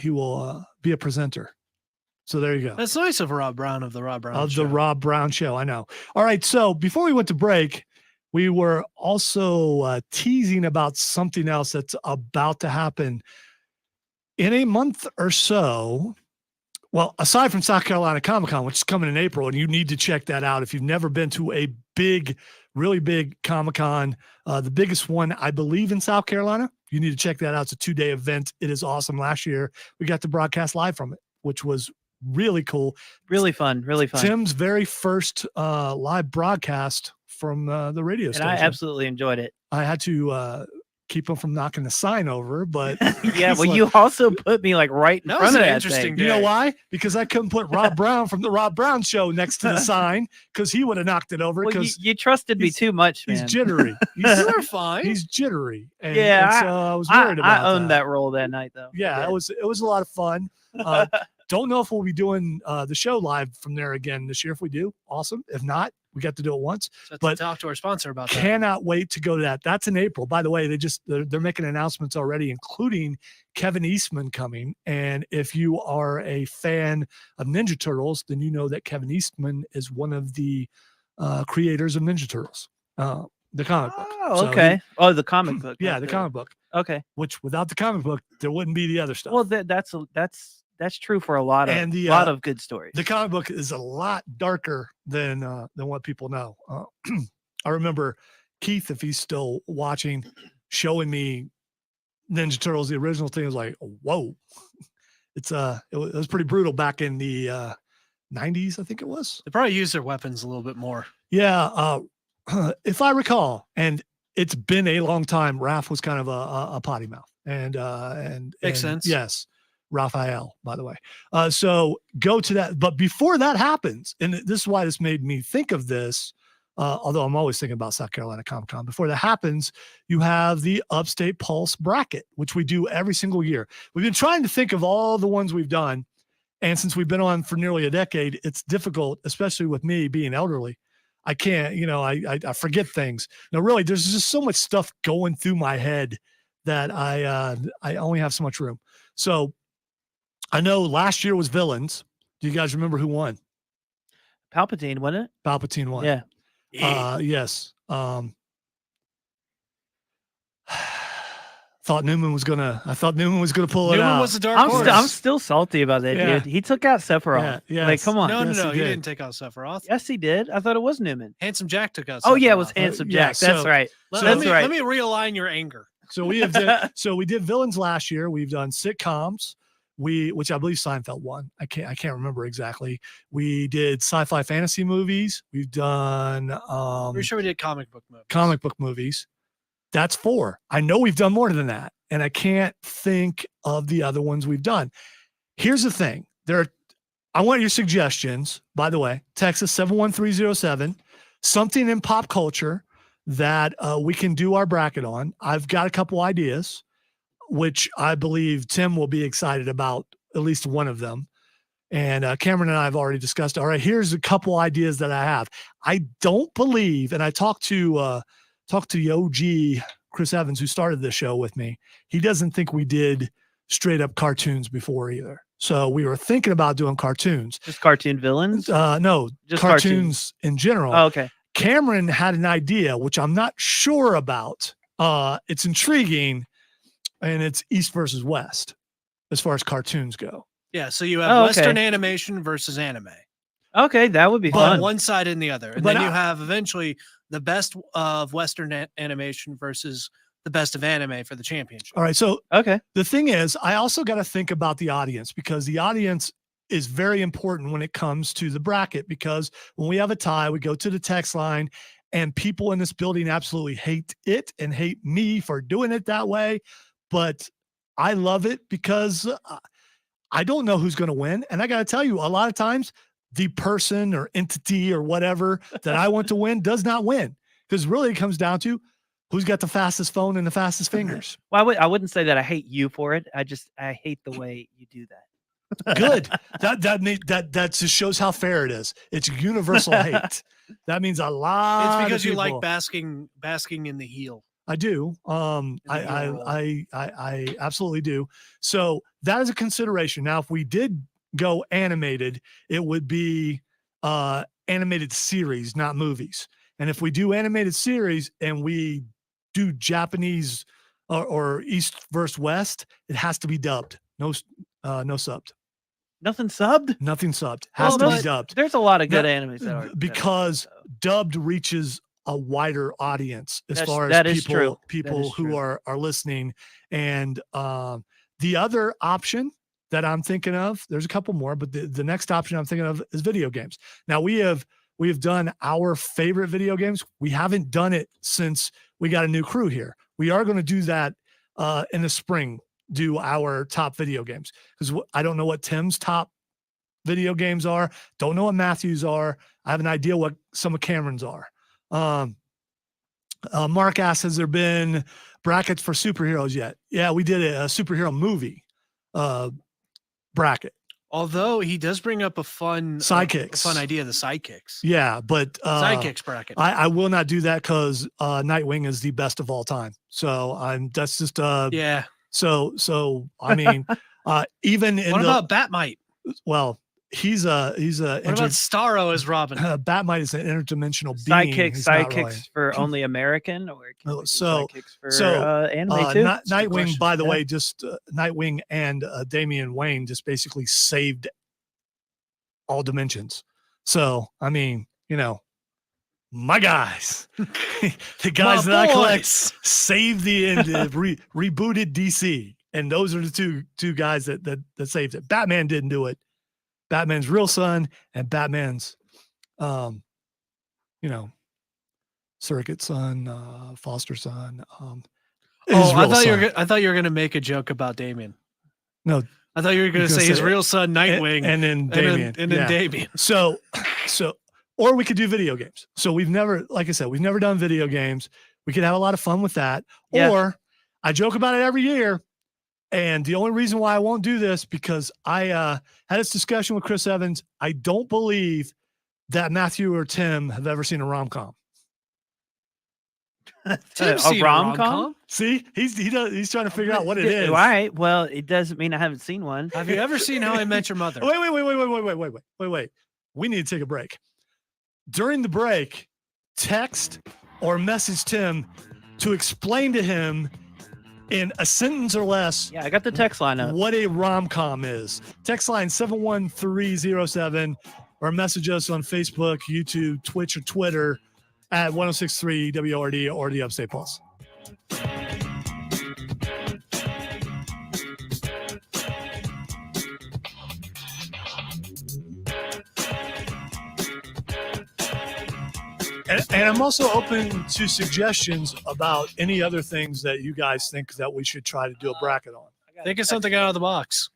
be a presenter. So there you go. That's nice of Rob Brown of the Rob Brown Show. The Rob Brown Show, I know. All right, so before we went to break, we were also teasing about something else that's about to happen in a month or so. Well, aside from South Carolina Comic-Con, which is coming in April, and you need to check that out if you've never been to a really big Comic-Con, the biggest one, I believe, in South Carolina. You need to check that out. It's a 2-day event. It is awesome. Last year, we got to broadcast live from it, which was really cool. Really fun. Tim's very first live broadcast from the radio station. And I absolutely enjoyed it. I had to keep him from knocking the sign over, but yeah, well, you also put me like right in front of that thing. You know why? Because I couldn't put Rob Brown from the Rob Brown Show next to the sign because he would have knocked it over. Because you trusted me too much, man. He's jittery. You're fine. He's jittery. And, yeah, and so I was worried about that. I owned that role that night, though. Yeah, it was a lot of fun. Don't know if we'll be doing the show live from there again this year. If we do, awesome. If not, we got to do it once. So but talk to our sponsor about that. Cannot wait to go to that. That's in April. By the way, they're making announcements already, including Kevin Eastman coming. And if you are a fan of Ninja Turtles, then you know that Kevin Eastman is one of the creators of Ninja Turtles, the comic book. Oh, okay. The comic book. Yeah, the comic book. Okay. Which without the comic book, there wouldn't be the other stuff. Well, that's true for a lot of good stories. The comic book is a lot darker than what people know. I remember Keith, if he's still watching, showing me Ninja Turtles, the original thing. Was like, whoa, it was pretty brutal back in the 90s, I think it was. They probably use their weapons a little bit more. Yeah, if I recall, and it's been a long time. Raph was kind of a potty mouth, and makes sense. Yes. Raphael, by the way. So go to that. But before that happens, and this is why this made me think of this, although I'm always thinking about South Carolina Comic-Con. Before that happens, you have the Upstate Pulse bracket, which we do every single year. We've been trying to think of all the ones we've done. And since we've been on for nearly a decade, it's difficult, especially with me being elderly. I can't, I forget things. No, really, there's just so much stuff going through my head that I only have so much room. So I know last year was villains. Do you guys remember who won? Palpatine, wasn't it? Palpatine won. Yeah. Yes. I thought Newman was gonna pull it out. Newman was the dark horse. I'm still salty about that, Yeah. dude. He took out Sephiroth. Yeah, Like, come on. No, Yes, he he did. didn't take out Sephiroth. Yes, he did. I thought it was Newman. Handsome Jack took out Sephiroth. Oh, yeah, it was Handsome yeah, Jack. That's so- right. Let That's right. me realign your anger. So we did villains last year. We've done sitcoms. Which I believe Seinfeld won. I can't remember exactly. We did sci-fi fantasy movies. We've done Pretty sure we did comic book movies. That's 4. I know we've done more than that, and I can't think of the other ones we've done. Here's the thing. I want your suggestions, by the way. Texas 71307. Something in pop culture that we can do our bracket on. I've got a couple ideas, which I believe Tim will be excited about, at least one of them. And Cameron and I have already discussed. All right, here's a couple ideas that I have. I don't believe, and I talked to the OG Chris Evans, who started this show with me. He doesn't think we did straight up cartoons before either. So we were thinking about doing cartoons. Just cartoon villains? No, Just cartoons in general. Oh, okay. Cameron had an idea, which I'm not sure about. It's intriguing, and it's East versus West as far as cartoons go. Yeah, so you have Oh, okay. Western animation versus anime. Okay, that would be On fun. one side and the other. And But then you have eventually the best of Western animation versus the best of anime for the championship. All right. So Okay. the thing is, I also got to think about the audience, because the audience is very important when it comes to the bracket, because when we have a tie, we go to the text line and people in this building absolutely hate it and hate me for doing it that way. But I love it because I don't know who's going to win. And I got to tell you, a lot of times the person or entity or whatever that I want to win does not win, because really it comes down to who's got the fastest phone and the fastest fingers. Well, I wouldn't say that I hate you for it. I hate the way you do that. Good. That just shows how fair it is. It's universal hate. That means a lot. It's because of you like people. basking in the heel. I do. I absolutely do. So that is a consideration. Now, if we did go animated, it would be animated series, not movies. And if we do animated series and we do Japanese or East versus West, it has to be dubbed. No subbed. Nothing subbed? Nothing subbed. Has Well, to be dubbed. There's a lot of good That- animes that are because that are subbed, dubbed reaches a wider audience as That's- far that as is true. people That is who true. are listening. And the other option that I'm thinking of, there's a couple more, but the next option I'm thinking of is video games. Now we have done our favorite video games. We haven't done it since we got a new crew here. We are going to do that in the spring, do our top video games, because I don't know what Tim's top video games are. Don't know what Matthew's are. I have an idea what some of Cameron's are. Mark asks, has there been brackets for superheroes yet? Yeah, we did a superhero movie bracket. Although he does bring up a fun Sidekicks. fun idea, the sidekicks. Yeah, but Sidekicks bracket. I will not do that because Nightwing is the best of all time. So that's just yeah. So I mean, even in What the about Batmite? well, he's a What about Starro as Robin? Batmite is an interdimensional being. sidekicks. He's not Sidekicks really. for only American, or can Oh, we do so- sidekicks for so, anime too? Nightwing, That's a good question. by the Yeah. way, just Nightwing and Damian Wayne just basically saved all dimensions. So I mean, my guys, the guys My that I collect, boys. saved the end, rebooted DC, and those are the two guys that saved it. Batman didn't do it. Batman's real son and Batman's, surrogate son, foster son. His Oh, I real thought son. I thought you were gonna make a joke about Damien. No. I thought you were gonna You're gonna say his say- real son Nightwing and then Damian, and then yeah. Damien. So, or we could do video games. So we've never, like I said, we've never done video games. We could have a lot of fun with that. Yeah. Or I joke about it every year. And the only reason why I won't do this, because I had this discussion with Chris Evans. I don't believe that Matthew or Tim have ever seen a rom-com. Tim's a seen rom-com? See, he's trying to figure out what it is. All right. Well, it doesn't mean I haven't seen one. Have you ever seen How I Met Your Mother? Wait. We need to take a break. During the break, text or message Tim to explain to him in a sentence or less Yeah, I got the text line up. what a rom-com is. Text line 71307 or message us on Facebook, YouTube, Twitch, or Twitter at 1063 WRD or the Upstate Pulse. And I'm also open to suggestions about any other things that you guys think that we should try to do a bracket on. Think of something out of the box.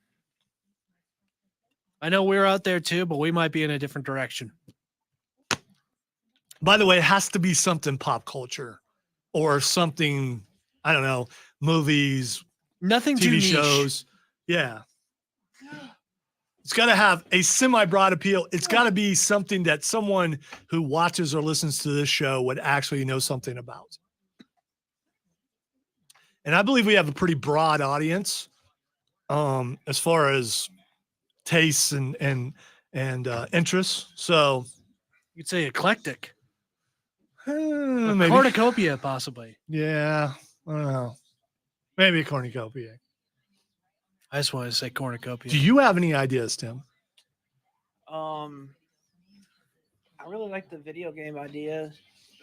I know we're out there too, but we might be in a different direction. By the way, it has to be something pop culture or something, I don't know, movies, Nothing too TV niche. shows. Yeah. It's got to have a semi-broad appeal. It's got to be something that someone who watches or listens to this show would actually know something about. And I believe we have a pretty broad audience as far as tastes and interests. So You'd say eclectic. A maybe. cornucopia, possibly. Yeah, I don't know. Maybe a cornucopia. I just wanted to say cornucopia. Do you have any ideas, Tim? I really like the video game idea,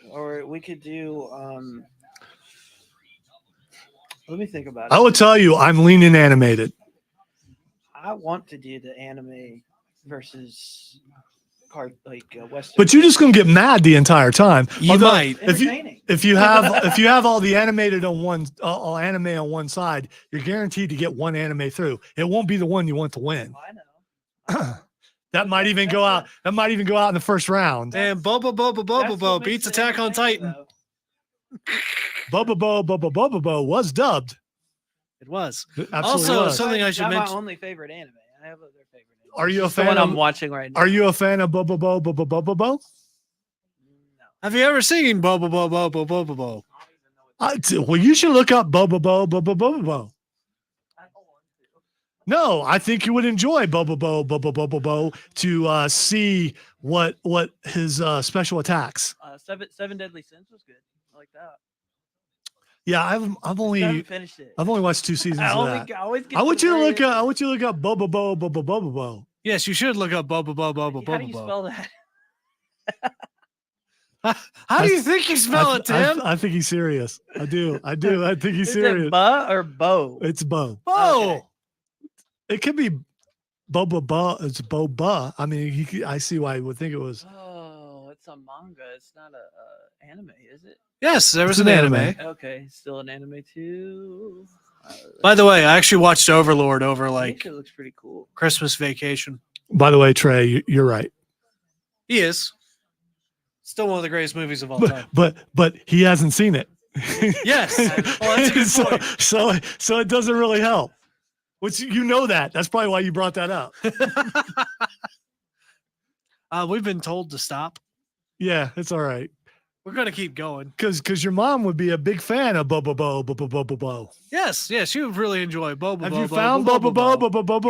or we could do. Let me think about it. I will tell you, I'm leaning animated. I want to do the anime versus Western. But you're just gonna get mad the entire time. You Although, might. Entertaining. if you have all the animated on one all anime on one side, you're guaranteed to get one anime through. It won't be the one you want to win. I know. That might even go out. That might even go out in the first round. And Bobo beats Attack on Titan. Bobo was dubbed. It was. It absolutely Also, was. something I should Not my mention. only favorite anime. I have other favorite anime. Are you a It's the fan one of? I'm watching right now? Are you a fan of Bobo? No. Have you ever seen Bobo? Well, you should look up Bobo. I don't want to. No, I think you would enjoy Bobo to see what his special attacks. Seven Deadly Sins was good. I like that. Yeah, I've I haven't only finished it. watched 2 seasons of that. always get I want to you to the look very up. I want you to look up Bobo. Yes, you should look up Bobo. end. How do you spell that? How do you think you spell it, Tim? I think he's serious. I do. I think he's Is serious. it Ba or Bo? It's Bo. Oh, Okay. It could be Boba. It's Boba. I mean, I see why you would think it was. Oh, it's a manga. It's not a anime, is it? yes, there was It's an an anime. anime. Okay, still an anime too. By the way, I actually watched Overlord over like it looks pretty cool. Christmas vacation. By the way, Trey, you're right. He is still one of the greatest movies of all time. But he hasn't seen it. Yes. Well, that's a good so, point. so it doesn't really help. Which you know that. That's probably why you brought that up. We've been told to stop. Yeah, it's all right. We're gonna keep going. Because your mom would be a big fan of Bo. Yes, she would really enjoy Bobo. Have you found Bo?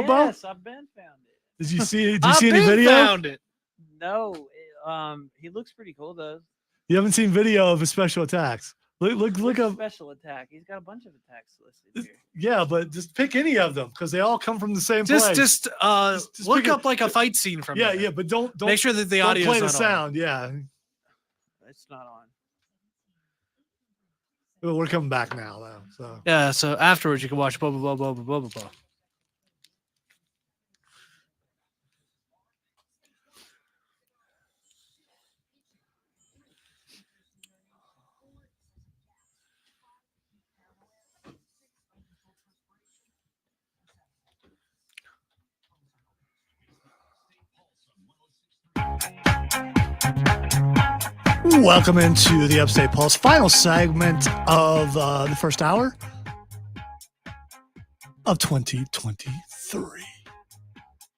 Yes, I've been found it. Did you see? Did you see any video? Found it. No, he looks pretty cool though. You haven't seen video of his special attacks. Look What's up. special attack. He's got a bunch of attacks listed here. Yeah, but just pick any of them because they all come from the same place. Just look pick up like a fight scene from Yeah, there. yeah, but don't Make sure that the don't audio play is the not on. sound. Yeah, It's not on. well, we're coming back now though. So Yeah, so afterwards you can watch Bobo. welcome into the Upstate Pulse final segment of the first hour of 2023.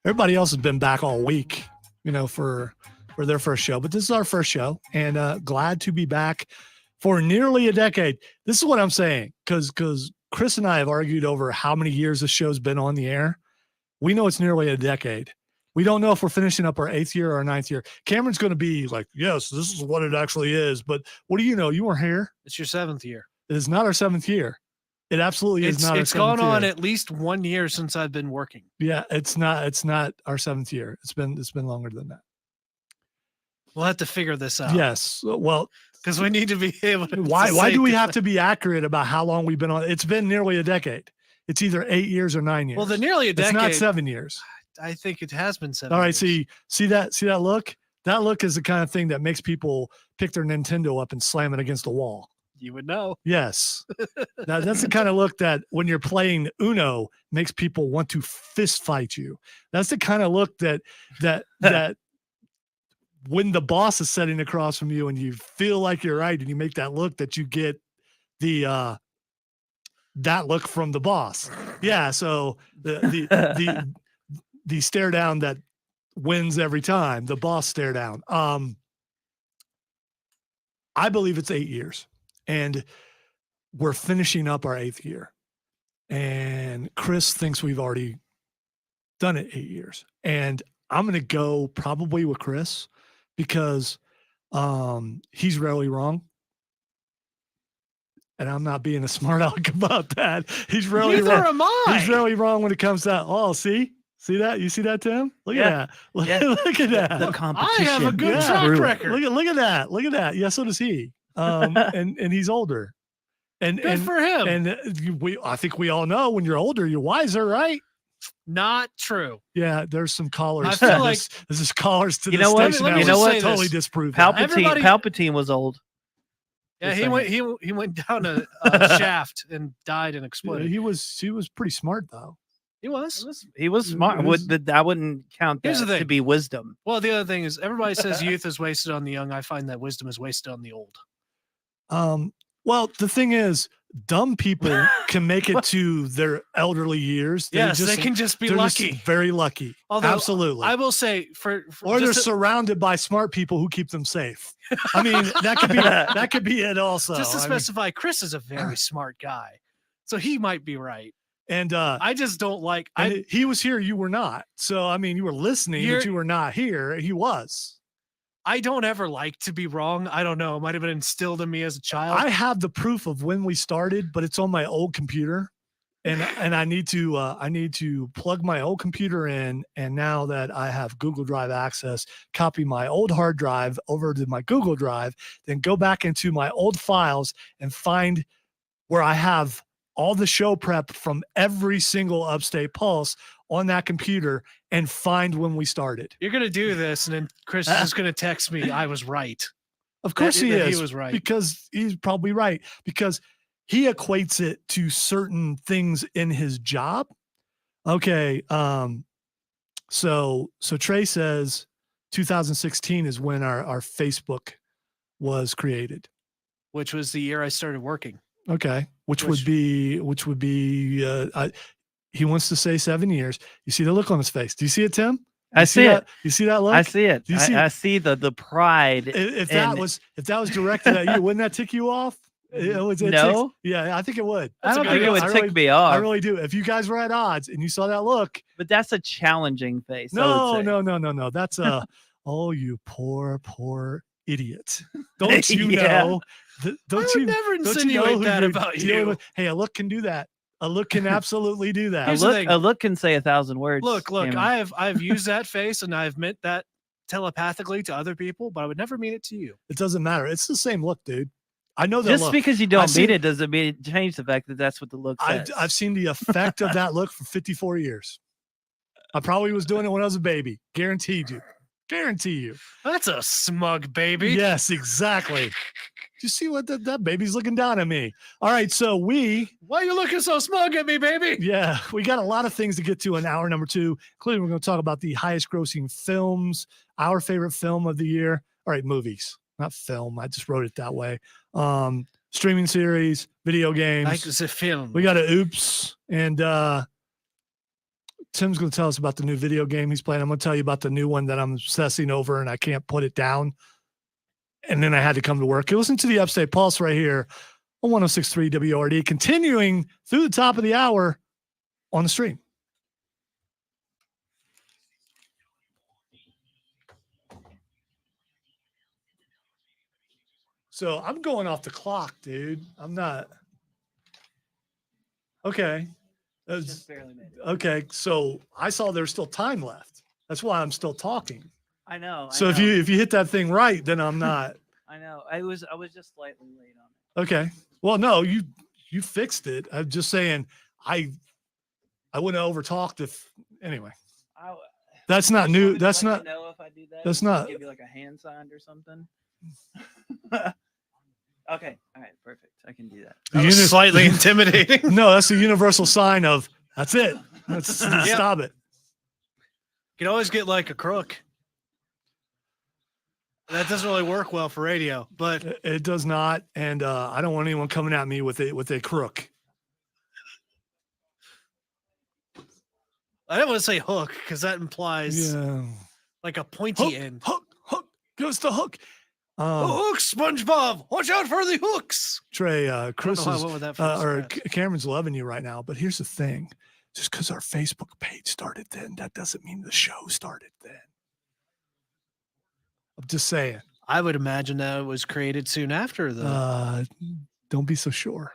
Everybody else has been back all week, for their first show, but this is our first show, and glad to be back for nearly a decade. This is what I'm saying, because Chris and I have argued over how many years this show's been on the air. We know it's nearly a decade. We don't know if we're finishing up our 8th year or our 9th year. Cameron's going to be like, yes, this is what it actually is. But what do you know? You weren't here. It's your 7th year. It is not our 7th year. It absolutely is not. It's our gone 7th on year. at least 1 year since I've been working. Yeah, it's not our 7th year. It's been longer than that. We'll have to figure this out. Yes. Well, because we need to be able to. why do we have to be accurate about how long we've been on? It's been nearly a decade. It's either 8 years or 9 years. Well, the nearly a decade. It's not 7 years. I think it has been 7 All right. years. See that look? That look is the kind of thing that makes people pick their Nintendo up and slam it against the wall. You would know. Yes. That's the kind of look that when you're playing Uno makes people want to fist fight you. That's the kind of look that when the boss is sitting across from you and you feel like you're right and you make that look that you get the that look from the boss. Yeah. So the stare down that wins every time, the boss stare down. I believe it's 8 years. And we're finishing up our 8th year. And Chris thinks we've already done it 8 years. And I'm going to go probably with Chris because he's rarely wrong. And I'm not being a smart aleck about that. He's rarely Neither wrong. am I. He's rarely wrong when it comes to that. Oh, see that? You see that, Tim? Look Yeah. at that. Look, Yeah. look at that. The competition. I have a good Yeah. track Brewer. record. Look at that. Look at that. Yeah, so does he. And he's older. Good for him. And I think we all know when you're older, you're wiser, right? Not true. Yeah, there's some callers. I feel to like- this is callers to You the know what? station. Let that me would just say totally this. disprove that. Everybody- Palpatine was old. Yeah, Just he went down a shaft and died and Yeah, exploded. he was pretty smart though. He was. He was smart. It was- I wouldn't count Here's that the to thing. be wisdom. Well, the other thing is everybody says youth is wasted on the young. I find that wisdom is wasted on the old. Well, the thing is, dumb people can make it to their elderly years. Yes, they can just be they're lucky. just very lucky. Although Absolutely. I will say for Or they're just to, surrounded by smart people who keep them safe. I mean, that could be it also. just to I mean, specify, Chris is a very smart guy, so he might be right. and I just don't like. he was here, you were not. So I mean, you were listening, but You're- you were not here. He was. I don't ever like to be wrong. I don't know. It might have been instilled in me as a child. I have the proof of when we started, but it's on my old computer, and I need to plug my old computer in. And now that I have Google Drive access, copy my old hard drive over to my Google Drive, then go back into my old files and find where I have all the show prep from every single Upstate Pulse on that computer and find when we started. You're gonna do this, and then Chris is just gonna text me. I was right. Of course he that is. He was right. Because he's probably right. Because he equates it to certain things in his job. Okay. So Trey says 2016 is when our Facebook was created. Which was the year I started working. Okay. Which would be he wants to say 7 years. You see the look on his face. Do you see it, Tim? I see it. That? You see that look? I see it. Do you see I see the pride. If that and- was directed at you, wouldn't that tick you off? No. Yeah, I think it would. I don't a think good it would I tick really- me I off. really do. If you guys were at odds and you saw that look, But that's a challenging face. I would no. say. That's oh, you poor idiot. Don't you Yeah. know? Don't I you would never don't you know insinuate who that you're about dealing you. with? Hey, a look can do that. A look can absolutely do that. Here's the thing. A look can say 1,000 words. Look, Cameron. I've used that face and I've meant that telepathically to other people, but I would never mean it to you. It doesn't matter. It's the same look, dude. I know that Just look. because you don't see- mean it doesn't mean it change the fact that that's what the look says. I've seen the effect of that look for 54 years. I probably was doing it when I was a baby. Guaranteed you. Guarantee you. That's a smug baby. Yes, exactly. You see what that baby's looking down at me. All right, so Why are you looking so smug at me, baby? we got a lot of things to get to in hour number 2, including we're going to talk about the highest grossing films, our favorite film of the year. All right, movies, not film. I just wrote it that way. Streaming series, video games. Like the film. We got a oops, and Tim's going to tell us about the new video game he's playing. I'm going to tell you about the new one that I'm obsessing over, and I can't put it down. And then I had to come to work. You listen to the Upstate Pulse right here on 106.3 WRD, continuing through the top of the hour on the stream. So I'm going off the clock, dude. I'm not. Okay. Just barely made it. Okay. So I saw there's still time left. That's why I'm still talking. I know. So if you hit that thing right, then I'm not. I know. I was just slightly late on it. Okay. Well, no, you fixed it. I'm just saying I wouldn't have overtalked if anyway. That's not new. That's not. Know if I do that, that's just not- give you like a hand sign or something. Okay. All right. Perfect. I can do that. That was slightly intimidating. No, that's a universal sign of that's it. Let's stop it. You can always get like a crook. That doesn't really work well for radio, but It does not, and I don't want anyone coming at me with a crook. I didn't want to say hook because that implies Yeah. like a pointy Hook, end. hook. Give us the hook. Hooks, SpongeBob! Watch out for the hooks! Trey, I Chris don't know why I is, went with that from or scratch. Cameron's loving you right now, but here's the thing. just because our Facebook page started then, that doesn't mean the show started then. I'm just saying. I would imagine that it was created soon after the. Don't be so sure.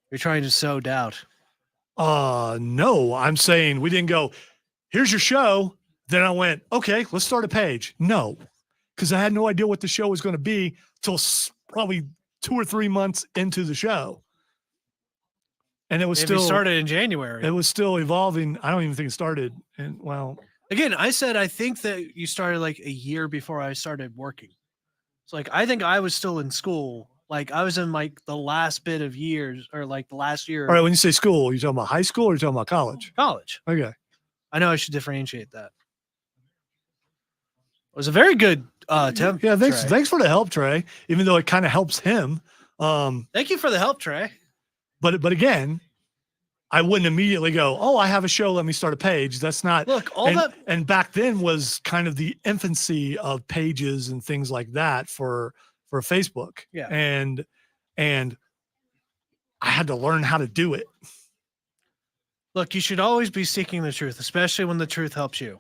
You're trying to sow doubt. No, I'm saying we didn't go, here's your show. Then I went, okay, let's start a page. No, because I had no idea what the show was going to be till probably 2 or 3 months into the show. And it was If still you started in January. It was still evolving. I don't even think it started. And well, Again, I said I think that you started like a year before I started working. It's like I think I was still in school. Like I was in like the last bit of years or like the last year. all right, when you say school, you talking about high school or you talking about college? College. Okay. I know I should differentiate that. It was a very good attempt. Yeah, thanks. Trey. Thanks for the help, Trey. Even though it kind of helps him. Thank you for the help, Trey. But again, I wouldn't immediately go, oh, I have a show, let me start a page. That's not Look, and back then was kind of the infancy of pages and things like that for Facebook. Yeah. And I had to learn how to do it. Look, you should always be seeking the truth, especially when the truth helps you.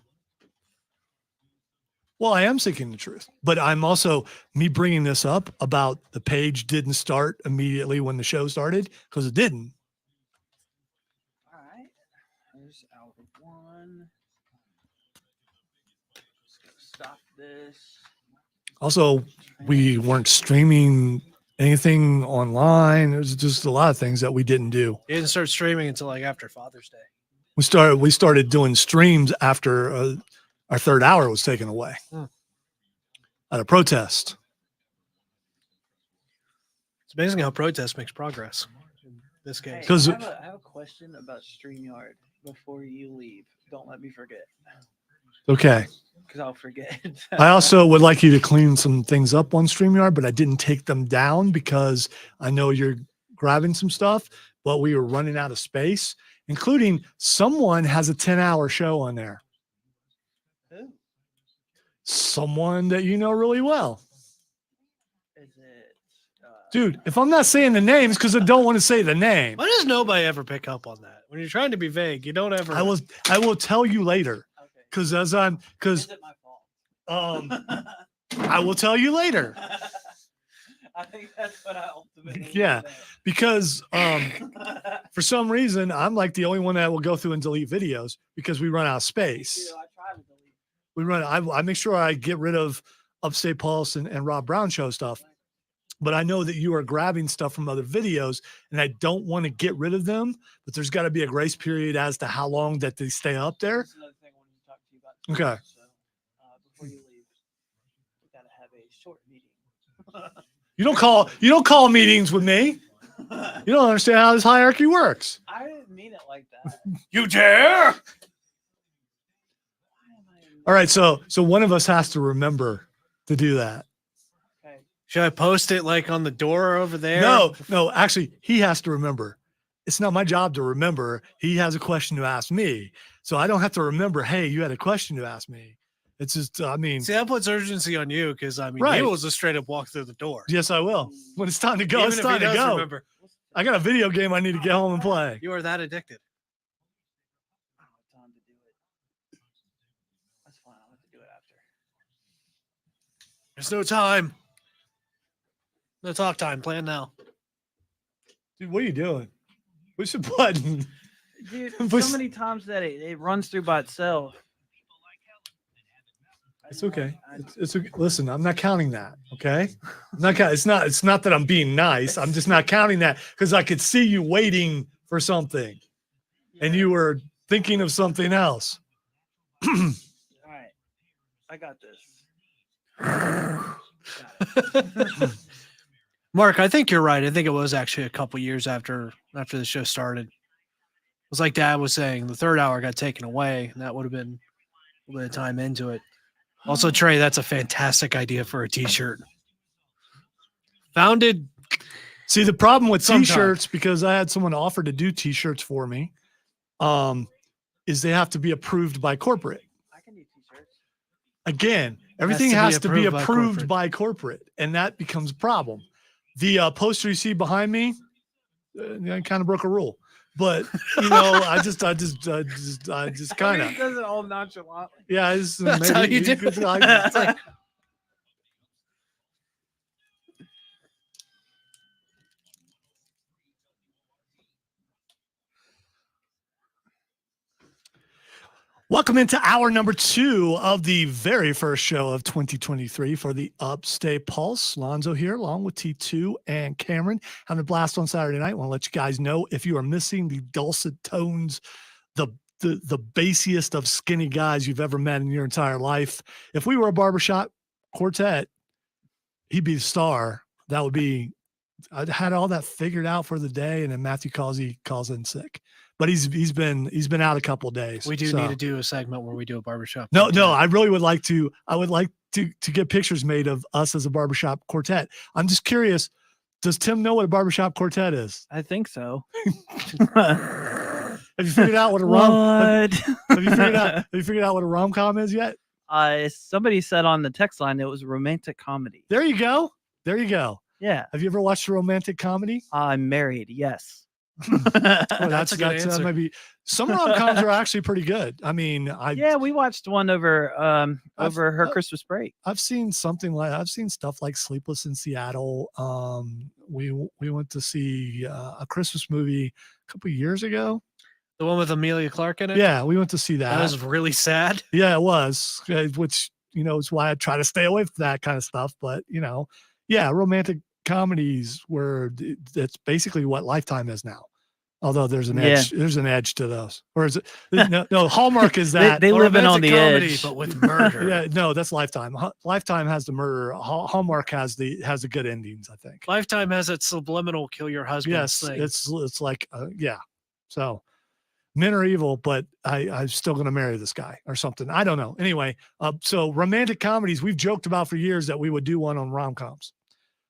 Well, I am seeking the truth, but I'm also me bringing this up about the page didn't start immediately when the show started because it didn't. All right. There's out of one. Just gonna stop this. Also, we weren't streaming anything online. There's just a lot of things that we didn't do. You didn't start streaming until like after Father's Day. We started doing streams after our third hour was taken away at a protest. It's amazing how protest makes progress in this case. Hey, 'Cause- I have a question about StreamYard before you leave. Don't let me forget. Okay. Because I'll forget. I also would like you to clean some things up on StreamYard, but I didn't take them down because I know you're grabbing some stuff, but we were running out of space, including someone has a 10-hour show on there. Who? Someone that you know really well. Is it? Dude, if I'm not saying the names because I don't want to say the name, Why does nobody ever pick up on that? When you're trying to be vague, you don't ever. I will tell you later Okay. because Is it my fault? I will tell you later I think that's what I ultimately. Yeah. because for some reason I'm like the only one that will go through and delete videos because we run out of space. I try to delete. We run. I make sure I get rid of Upstate Pulse and Rob Brown show stuff. But I know that you are grabbing stuff from other videos and I don't want to get rid of them, but there's got to be a grace period as to how long that they stay up there. That's another thing I wanted to talk to you about. Okay. So, before you leave, we gotta have a short meeting. You don't call meetings with me. You don't understand how this hierarchy works. I didn't mean it like that. You dare? Why am I? All right, so one of us has to remember to do that. Okay. Should I post it like on the door over there? No, actually, he has to remember. It's not my job to remember. He has a question to ask me. So I don't have to remember, hey, you had a question to ask me. It's just, I mean, See, that puts urgency on you because I mean, Right. you will just straight up walk through the door. yes, I will. When it's time to go, Even it's if he time to does go. remember, I got a video game I need to get home and play. you are that addicted. I don't have time to do it. That's fine. I'll have to do it after. There's no time. No talk time. Plan now. Dude, what are you doing? Push the button. Dude, Push- so many times that it runs through by itself. It's okay. It's okay. Listen, I'm not counting that. Okay. I'm not it's not that I'm being nice. I'm just not counting that because I could see you waiting for something and you were thinking of something else. All right. I got this. Mark, I think you're right. I think it was actually a couple years after the show started. It was like Dad was saying, the third hour got taken away, and that would have been a little bit of time into it. Also, Trey, that's a fantastic idea for a T-shirt. Founded. See, the problem with Sometime. t-shirts, because I had someone offer to do t-shirts for me, is they have to be approved by corporate. I can do t-shirts. Again, everything has to be approved by corporate, and that becomes a problem. The poster you see behind me, kind of broke a rule. But I just kind of does it all nonchalantly. yeah. That's how you do it. It's like, welcome into hour number 2 of the very first show of 2023 for the Upstate Pulse. Lonzo here, along with T2 and Cameron, having a blast on Saturday night. I want to let you guys know if you are missing the dulcet tones, the bassiest of skinny guys you've ever met in your entire life. If we were a barbershop quartet, he'd be the star. That would be. I'd had all that figured out for the day, and then Matthew calls in sick. But he's been out a couple of days. We do need to do a segment where we do a barbershop. No, I really would like to. I would like to get pictures made of us as a barbershop quartet. I'm just curious. Does Tim know what a barbershop quartet is? I think so. Have you figured out what a rom? Have you figured out what a rom-com is yet? Somebody said on the text line it was romantic comedy. There you go. Yeah. Have you ever watched a romantic comedy? I'm married. Yes. Well, That's a good answer. Maybe some rom-coms are actually pretty good. I mean, we watched one over her Christmas break. I've seen stuff like Sleepless in Seattle. We went to see a Christmas movie a couple of years ago. The one with Amelia Clarke in it? Yeah, we went to see that. That was really sad. Yeah, it was. Which is why I try to stay away from that kind of stuff. But yeah, romantic comedies that's basically what Lifetime is now. Although there's an edge, there's an edge to those. Or is it? No, Hallmark is that they live in on the comedy, edge, but with murder. Yeah, no, that's Lifetime. Lifetime has the murder. Hallmark has the good endings, I think. Lifetime has that subliminal kill your husband thing. It's like yeah. So men are evil, but I'm still going to marry this guy or something. I don't know. Anyway, so romantic comedies, we've joked about for years that we would do one on rom-coms.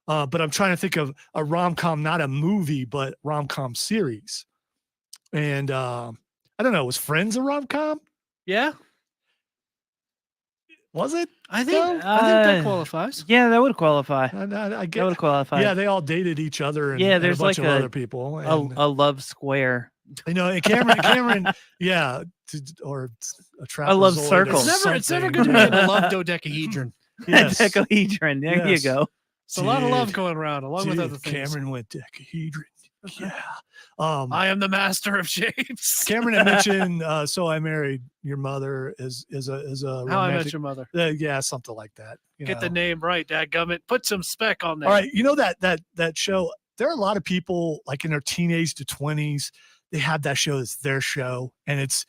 But I'm trying to think of a rom-com, not a movie, but rom-com series. And I don't know, was Friends a rom-com? Yeah. Was it? I think that qualifies. Yeah, that would qualify. I get, That would qualify. yeah, they all dated each other and, Yeah, there's and a bunch like of a- other people. And, A love square. and Cameron, yeah, or a trapezoid. love or circle. It's never something, good to yeah. be in a love dodecahedron. Yes. Decahedron. There Yes. you go. It's a lot of love Dude. going around, along with other things. Cameron went decahedron. Yeah. I am the master of shapes. Cameron had mentioned, so I married your mother is a How I Met romantic, Your Mother. yeah, something like that. Get the name right, dadgummit. Put some spec on there. All right, that show. There are a lot of people like in their teenage to 20s. They have that show. It's their show, and it's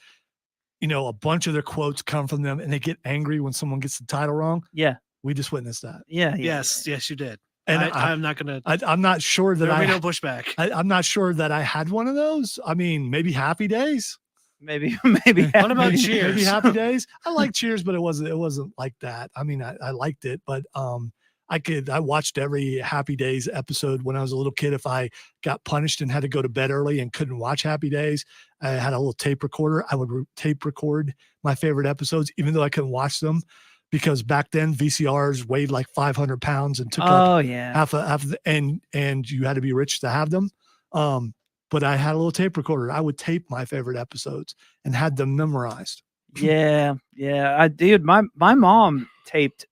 a bunch of their quotes come from them, and they get angry when someone gets the title wrong. Yeah. We just witnessed that. Yeah. Yes, you did. And I'm not gonna. I'm not sure that There'll be no pushback. I'm not sure that I had one of those. I mean, maybe Happy Days. Maybe. What about maybe, Cheers? Maybe Happy Days. I like Cheers, but it wasn't like that. I mean, I liked it, but I watched every Happy Days episode when I was a little kid. If I got punished and had to go to bed early and couldn't watch Happy Days, I had a little tape recorder. I would tape record my favorite episodes, even though I couldn't watch them. Because back then VCRs weighed like 500 pounds and took up half and you had to be rich to have them. But I had a little tape recorder. I would tape my favorite episodes and had them memorized. Yeah. My mom taped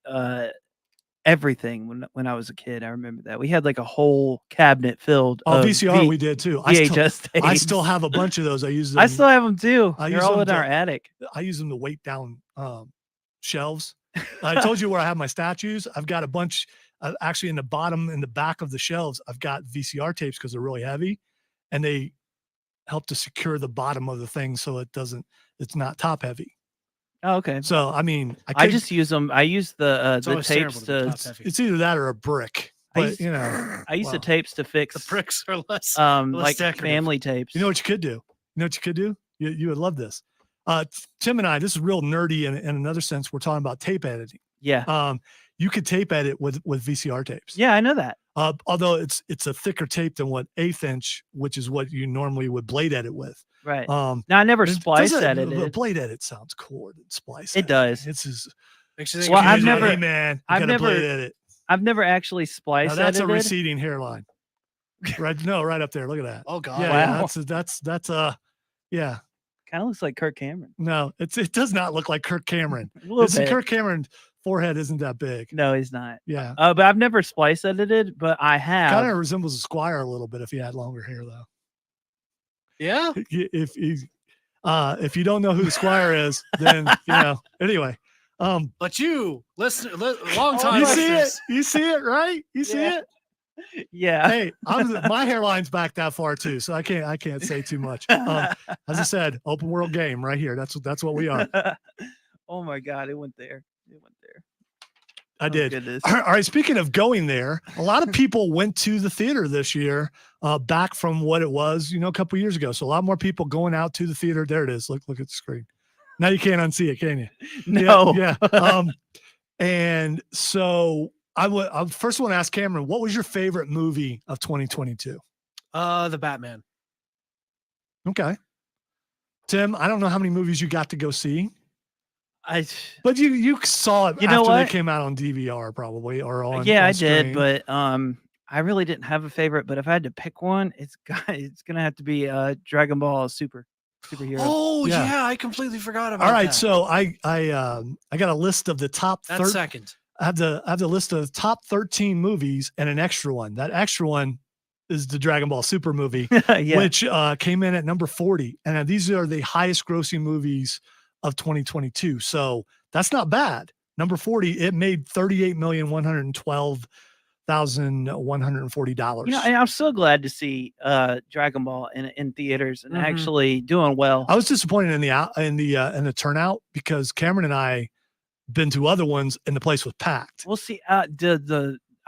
everything when I was a kid. I remember that. We had like a whole cabinet filled of VCR we did too. VHS tapes. I still have a bunch of those. I use them. I still have them too. I They're use all them in our attic. I use them to weight down shelves. I told you where I have my statues. I've got a bunch actually in the back of the shelves. I've got VCR tapes because they're really heavy and they help to secure the bottom of the thing so it's not top heavy. Oh, okay. So, I mean, I just use them. I use the always tapes terrible to. it's either that or a brick. But, I used the tapes to fix The bricks are less. like decorative. family tapes. you know what you could do? You would love this. Tim and I, this is real nerdy in another sense. We're talking about tape editing. Yeah. You could tape edit with VCR tapes. Yeah, I know that. Although it's a thicker tape than what 1/8 inch, which is what you normally would blade edit with. Right. Now I never splice edited. But blade edit sounds cooler than splice. It does. It's just, Makes you think Well, you I've use never- it. hey man, you I've gotta never blade edit. I've never actually Now splice that's edited. a receding hairline. Right. No, right up there. Look at that. Oh God. Yeah. Wow. Yeah, that's yeah. Kind of looks like Kirk Cameron. No, it does not look like Kirk Cameron. A little bit. Kirk Cameron's forehead isn't that big. No, he's not. Yeah. But I've never splice edited, but I have. Kind of resembles a Squire a little bit if he had longer hair though. Yeah. If you don't know who the Squire is, then anyway. But you listen, long time. You see it? listeners. You see it, right? You see Yeah. it? Yeah. Hey, my hairline's back that far too, so I can't say too much. As I said, open world game right here. That's what we are. Oh my God, it went there. I Oh, did. goodness. All right. Speaking of going there, a lot of people went to the theater this year, back from what it was, a couple years ago. So a lot more people going out to the theater. There it is. Look at the screen. Now you can't unsee it, can you? No. Yeah. And so I first want to ask Cameron, what was your favorite movie of 2022? The Batman. Okay. Tim, I don't know how many movies you got to go see, I but you saw it You know after they what? came out on DVR probably or on. yeah, on I did, stream. but I really didn't have a favorite. But if I had to pick one, it's gonna have to be Dragon Ball superhero. Oh Yeah. yeah. I completely forgot about All right, that. so I got a list of the top That's 30. second. I have the list of the top 13 movies and an extra one. That extra one is the Dragon Ball Super movie, Yeah. which came in at number 40. And these are the highest grossing movies of 2022. So that's not bad. Number 40, it made $38,112,140. And I'm so glad to see Dragon Ball in theaters and Mhm. actually doing well. I was disappointed in the turnout because Cameron and I been to other ones and the place was packed. We'll see.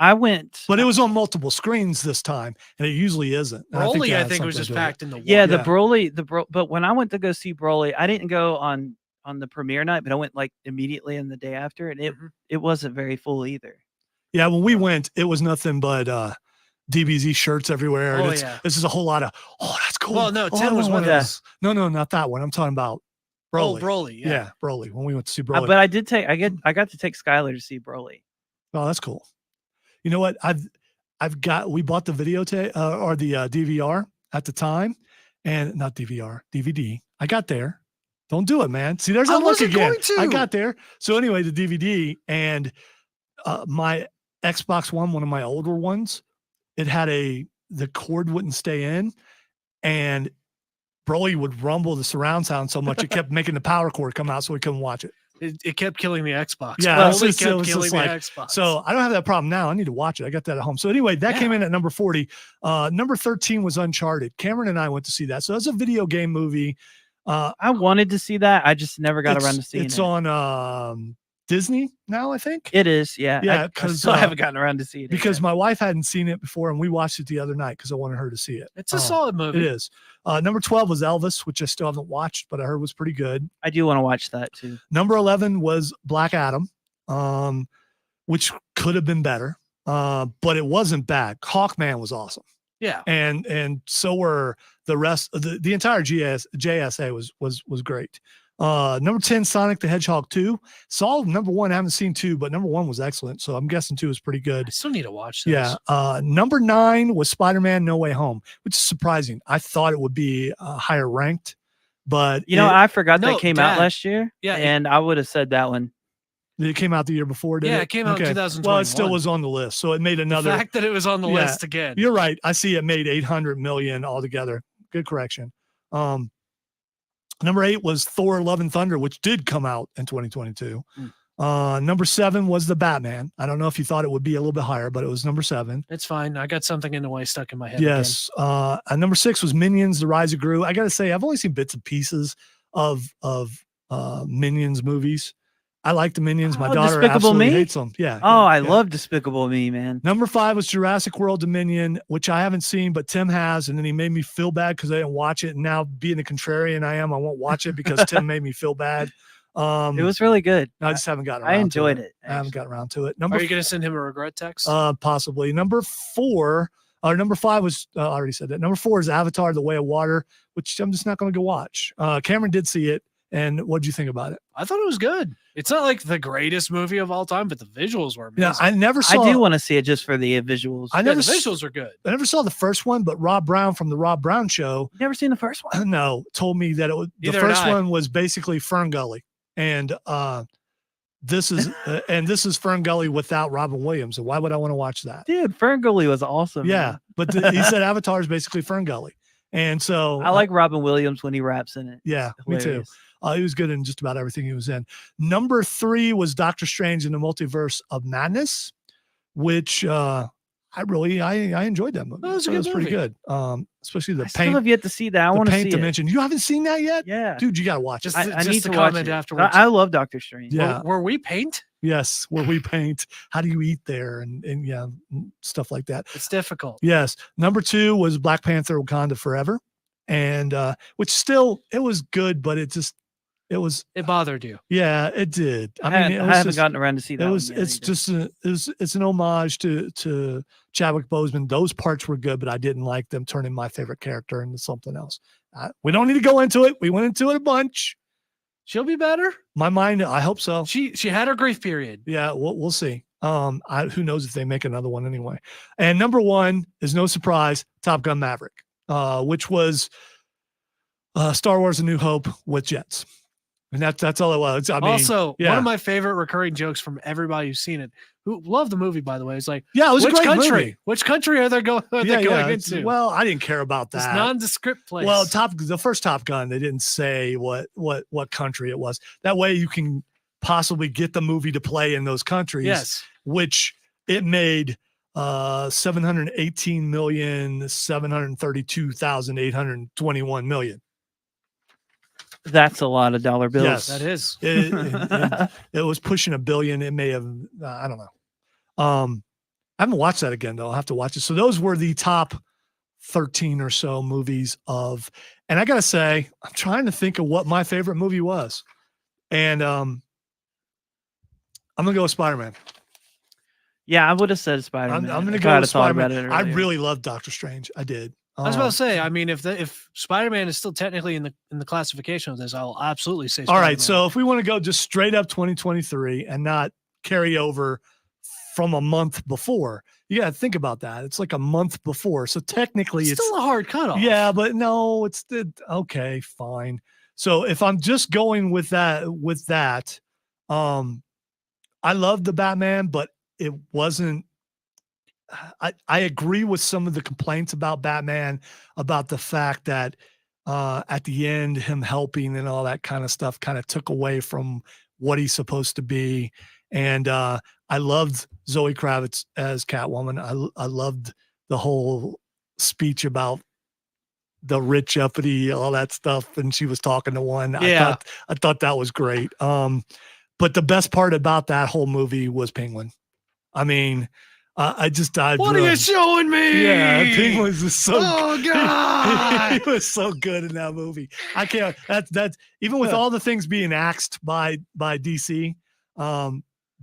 I went. But it was on multiple screens this time, and it usually isn't. And Broly, that I has think it was something just to do with it. packed in the Yeah, one. the Broly, but when I went to go see Broly, I didn't go on the premiere night, but I went like immediately in the day after, and Mhm. it wasn't very full either. Yeah, when we went, it was nothing but DBZ shirts everywhere. Oh, and yeah. this is a whole lot of that's cool. Well, no, Oh, 10 was I one of wanna- those. No, not that one. I'm talking about Oh, Broly. Broly. Yeah. Yeah, Broly. When we went to see Broly. But I did take. I got to take Skylar to see Broly. Oh, that's cool. You know what? We bought the videotape or the DVR at the time, and not DVR, DVD. I got there. Don't do it, man. See, there's I that look wasn't again. going to. I got there. So anyway, the DVD and my Xbox One, one of my older ones, it had the cord wouldn't stay in, and Broly would rumble the surround sound so much it kept making the power cord come out, so we couldn't watch it. It kept killing the Xbox. Yeah, Broly it was just kept killing the like- Xbox. So I don't have that problem now. I need to watch it. I got that at home. So anyway, that came in at number 40. Number 13 was Uncharted. Cameron and I went to see that. So that's a video game movie. I wanted to see that. I just never got around to seeing It's it. on Disney now, I think. It is, yeah. Yeah, I 'cause, still haven't gotten around to see it Because yet. my wife hadn't seen it before, and we watched it the other night because I wanted her to see it. it's a solid It movie. is. Number 12 was Elvis, which I still haven't watched, but I heard was pretty good. I do want to watch that too. Number 11 was Black Adam, which could have been better, but it wasn't bad. Hawkman was awesome. Yeah. And so were the rest of the entire JSA was great. Number 10, Sonic the Hedgehog 2. Saw number 1. I haven't seen 2, but number 1 was excellent. So I'm guessing 2 is pretty good. I still need to watch this. Yeah. Number 9 was Spider-Man No Way Home, which is surprising. I thought it would be higher ranked, but I forgot No, that came out Dad. last year. Yeah, And I would have said that one. it came out the year before, didn't Yeah, it? it came out in 2021. Well, it still was on the list. So it made The another. fact that it was on the Yeah. list again. You're right. I see it made 800 million altogether. Good correction. Number 8 was Thor: Love and Thunder, which did come out in 2022. Number 7 was The Batman. I don't know if you thought it would be a little bit higher, but it was number 7. It's fine. I got something in the way stuck in my head. Yes. And number 6 was Minions: The Rise of Gru. I got to say, I've only seen bits and pieces of Minions movies. I like the Minions. My Oh, daughter Despicable absolutely Me? hates them. Yeah. Oh, I yeah. love Despicable Me, man. Number 5 was Jurassic World Dominion, which I haven't seen, but Tim has. And then he made me feel bad because I didn't watch it. And now, being the contrarian I am, I won't watch it because Tim made me feel bad. It was really good. I just haven't gotten around I enjoyed to it. I haven't gotten around to it. Are you going to send him a regret text? Possibly. Number 4, or number 5 was, I already said that. Number 4 is Avatar: The Way of Water, which I'm just not going to go watch. Cameron did see it, And what'd you think about it? I thought it was good. It's not like the greatest movie of all time, but the visuals were amazing. Yeah, I never saw. I do want to see it just for the visuals. I never the visuals are good. I never saw the first one, but Rob Brown from the Rob Brown Show, You never seen the first one? no, told me that it was the Neither had first I. one was basically Fern Gully, and this is Fern Gully without Robin Williams. And why would I want to watch that? Dude, Ferngully was awesome. Yeah, man. but he said Avatar is basically Fern Gully, and so I like Robin Williams when he raps in it. Yeah, It's me too. hilarious. He was good in just about everything he was in. Number 3 was Doctor Strange in the Multiverse of Madness, which I enjoyed that movie. That was a I thought it good pretty movie. good. Especially the I still paint, have yet to see that. I the want to paint see it. dimension. You haven't seen that yet, Yeah. dude. You got to watch it. Just, I just need to to watch comment it. afterwards. I love Doctor Strange. Yeah. Were we paint? Yes, where we paint. How do you eat there, and yeah, stuff like that. It's difficult. Yes. Number 2 was Black Panther: Wakanda Forever, and which still it was good, but it It bothered you. yeah, it did. I mean, it was haven't just, gotten around to see that. it was one yet it's either. just it's an homage to Chadwick Boseman. Those parts were good, but I didn't like them turning my favorite character into something else. We don't need to go into it. We went into it a bunch. She'll be better. My mind, I hope so. She had her grief period. Yeah, we'll see. Who knows if they make another one anyway. And number 1 is no surprise, Top Gun Maverick, which was Star Wars: A New Hope with jets. And that's all it was. I mean, Also, yeah. one of my favorite recurring jokes from everybody who's seen it, who love the movie, by the way, is like, yeah, it was which a great country? movie. Which country are they going it's- into? Well, I didn't care about this that. nondescript place. Well, the first Top Gun, they didn't say what country it was. That way, you can possibly get the movie to play in those countries. yes. Which it made 718,732,821 million. That's a lot of dollar bills. Yes. That is. It was pushing $1 billion. It may have, I don't know. I haven't watched that again though. I'll have to watch it. So those were the top 13 or so movies of, and I gotta say, I'm trying to think of what my favorite movie was, and I'm gonna go with Spider-Man. Yeah, I would have said Spider-Man. I'm gonna if go I had with thought about Spider-Man. it I earlier. really loved Doctor Strange. I did. I was about to say, I mean, if Spider-Man is still technically in the classification of this, I'll absolutely say All Spider-Man. right. So if we want to go just straight up 2023 and not carry over from a month before, you got to think about that. It's like a month before. So technically it's still a hard cutoff. yeah, but no, okay, fine. So if I'm just going with that, I love the Batman, but it wasn't, I agree with some of the complaints about Batman, about the fact that at the end, him helping and all that kind of stuff kind of took away from what he's supposed to be. And I loved Zoe Kravitz as Catwoman. I loved the whole speech about the rich uppity, all that stuff. And she was talking to one. Yeah. I thought that was great. But the best part about that whole movie was Penguin. I mean, I just died. What are you showing me? Yeah, Penguin was so. Oh God! He was so good in that movie. I can't. That's even with all the things being axed by DC,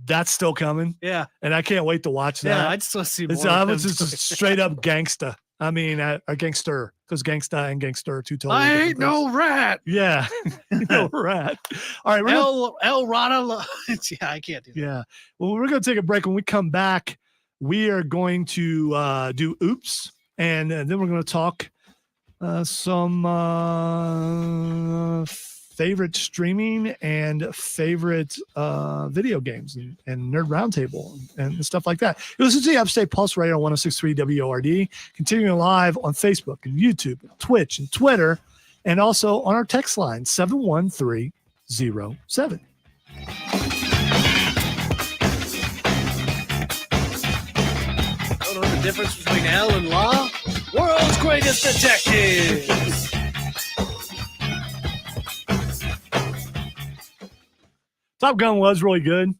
that's still coming, Yeah, and I can't wait to watch that. yeah. I'd still see more. It's of him. just straight up gangsta. I mean, a gangster, because gangsta and gangster are two totally. I different ain't no things. rat. Yeah, no rat. All right, El Rada. Yeah, I can't do that. yeah. Well, we're gonna take a break. When we come back, we are going to do Oops, and then we're going to talk some favorite streaming and favorite video games and Nerd Roundtable and stuff like that. You listen to the Upstate Pulse Radio on 106.3 WORD, continuing live on Facebook and YouTube, and Twitch and Twitter, and also on our text line 71307. Don't know the difference between L and Law? World's greatest detectives. Top Gun was really good,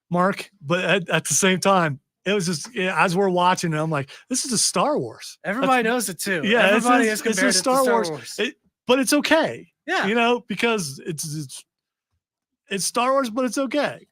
Mark, but at the same time, it was just as we're watching it, I'm like, this is a Star Wars. Everybody knows it too. Yeah, Everybody it's has a compared it to Star Wars. But it's okay, Yeah. because it's Star Wars, but it's okay.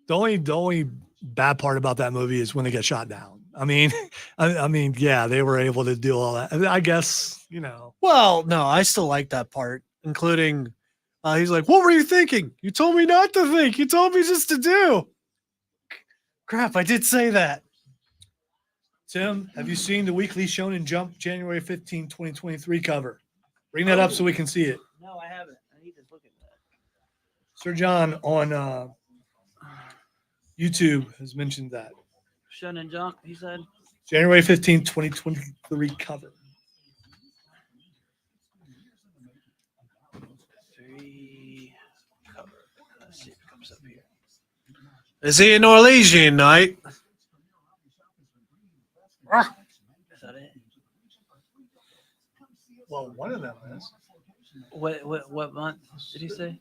The only bad part about that movie is when they get shot down. I mean, I mean, yeah, they were able to do all that. I guess, you know. Well, no, I still like that part, including he's like, "What were you thinking? You told me not to think. You told me just to do." Crap, I did say that. Tim, have you seen the Weekly Shonen Jump January 15, 2023 cover? Bring that up so we can see it. No, I haven't. I need to look at that. Sir John on YouTube has mentioned that. Shonen Jump, he said. January 15, 2023 cover. 3 cover. Let's see if it comes up here. Is he an Norwegian night? Is that it? Well, one of them is. What month did he say?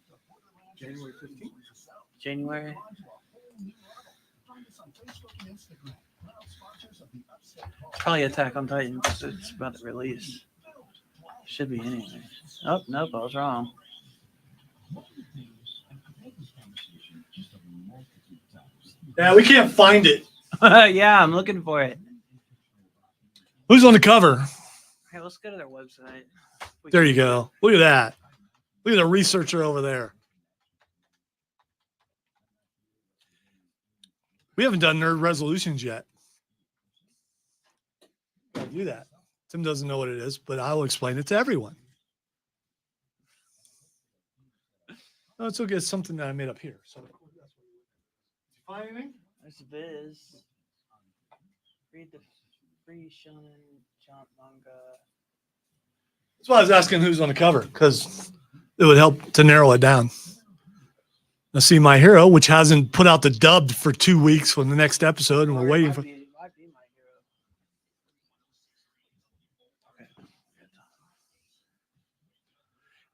January 15th. January. Probably Attack on Titan because it's about to release. Should be anyway. Oh, nope, I was wrong. Yeah, we can't find it. Yeah, I'm looking for it. Who's on the cover? Hey, let's go to their website. There you go. Look at that. Look at the researcher over there. We haven't done nerd resolutions yet. I'll do that. Tim doesn't know what it is, but I will explain it to everyone. No, it's okay. It's something that I made up here. So, find anything? There's Viz. Read the free Shonen Jump manga. That's why I was asking who's on the cover, because it would help to narrow it down. I see My Hero, which hasn't put out the dubbed for 2 weeks from the next episode, and we're waiting for. Might be My Hero. Okay.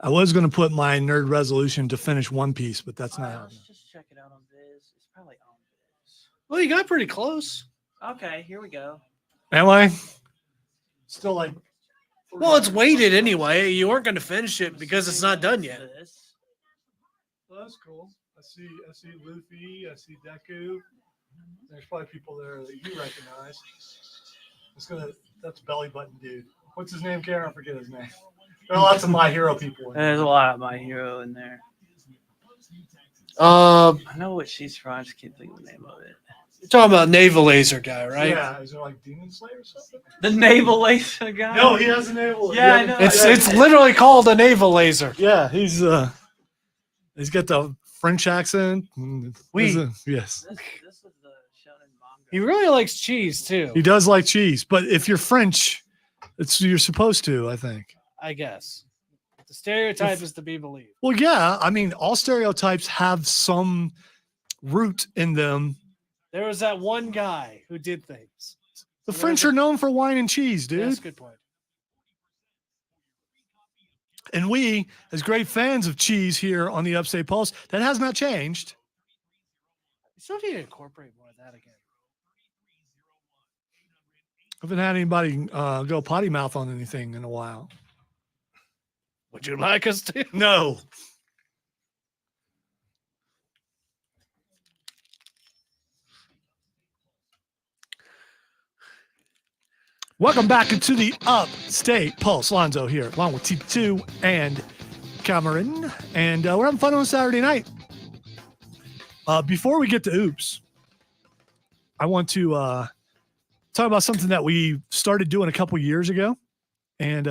I was going to put my nerd resolution to finish One Piece, but that's not happening. Let's just check it out on Viz. It's probably on Viz. Well, you got pretty close. Okay, here we go. Am I? Still like. Well, it's weighted anyway. You weren't going to finish it because it's not done yet. Well, that's cool. I see Luffy. I see Deku. There's probably people there that you recognize. That's Belly Button Dude. What's his name, Karen? I forget his name. There are lots of My Hero people in there. There's a lot of My Hero in there. I I know what she's from. I just can't think of the name of it. You're talking about Naval Laser guy, right? Yeah, is it like Demon Slayer or something? The Naval Laser guy? No, he has a naval. Yeah, I know. It's literally called a Naval Laser. Yeah, he's got the French accent. Oui. Yes. This is the Shonen manga. He really likes cheese too. He does like cheese, but if you're French, you're supposed to, I think. I guess. The stereotype is to be believed. Well, yeah, I mean, all stereotypes have some root in them. There was that one guy who did things. The French are known for wine and cheese, dude. That's a good point. And we, as great fans of cheese here on the Upstate Pulse, that has not changed. You still need to incorporate more of that again. I haven't had anybody go potty mouth on anything in a while. Would you like us to? No. Welcome back into the Upstate Pulse. Lonzo here, along with TP2 and Cameron. And we're having fun on Saturday night. Before we get to Oops, I want to talk about something that we started doing a couple years ago. And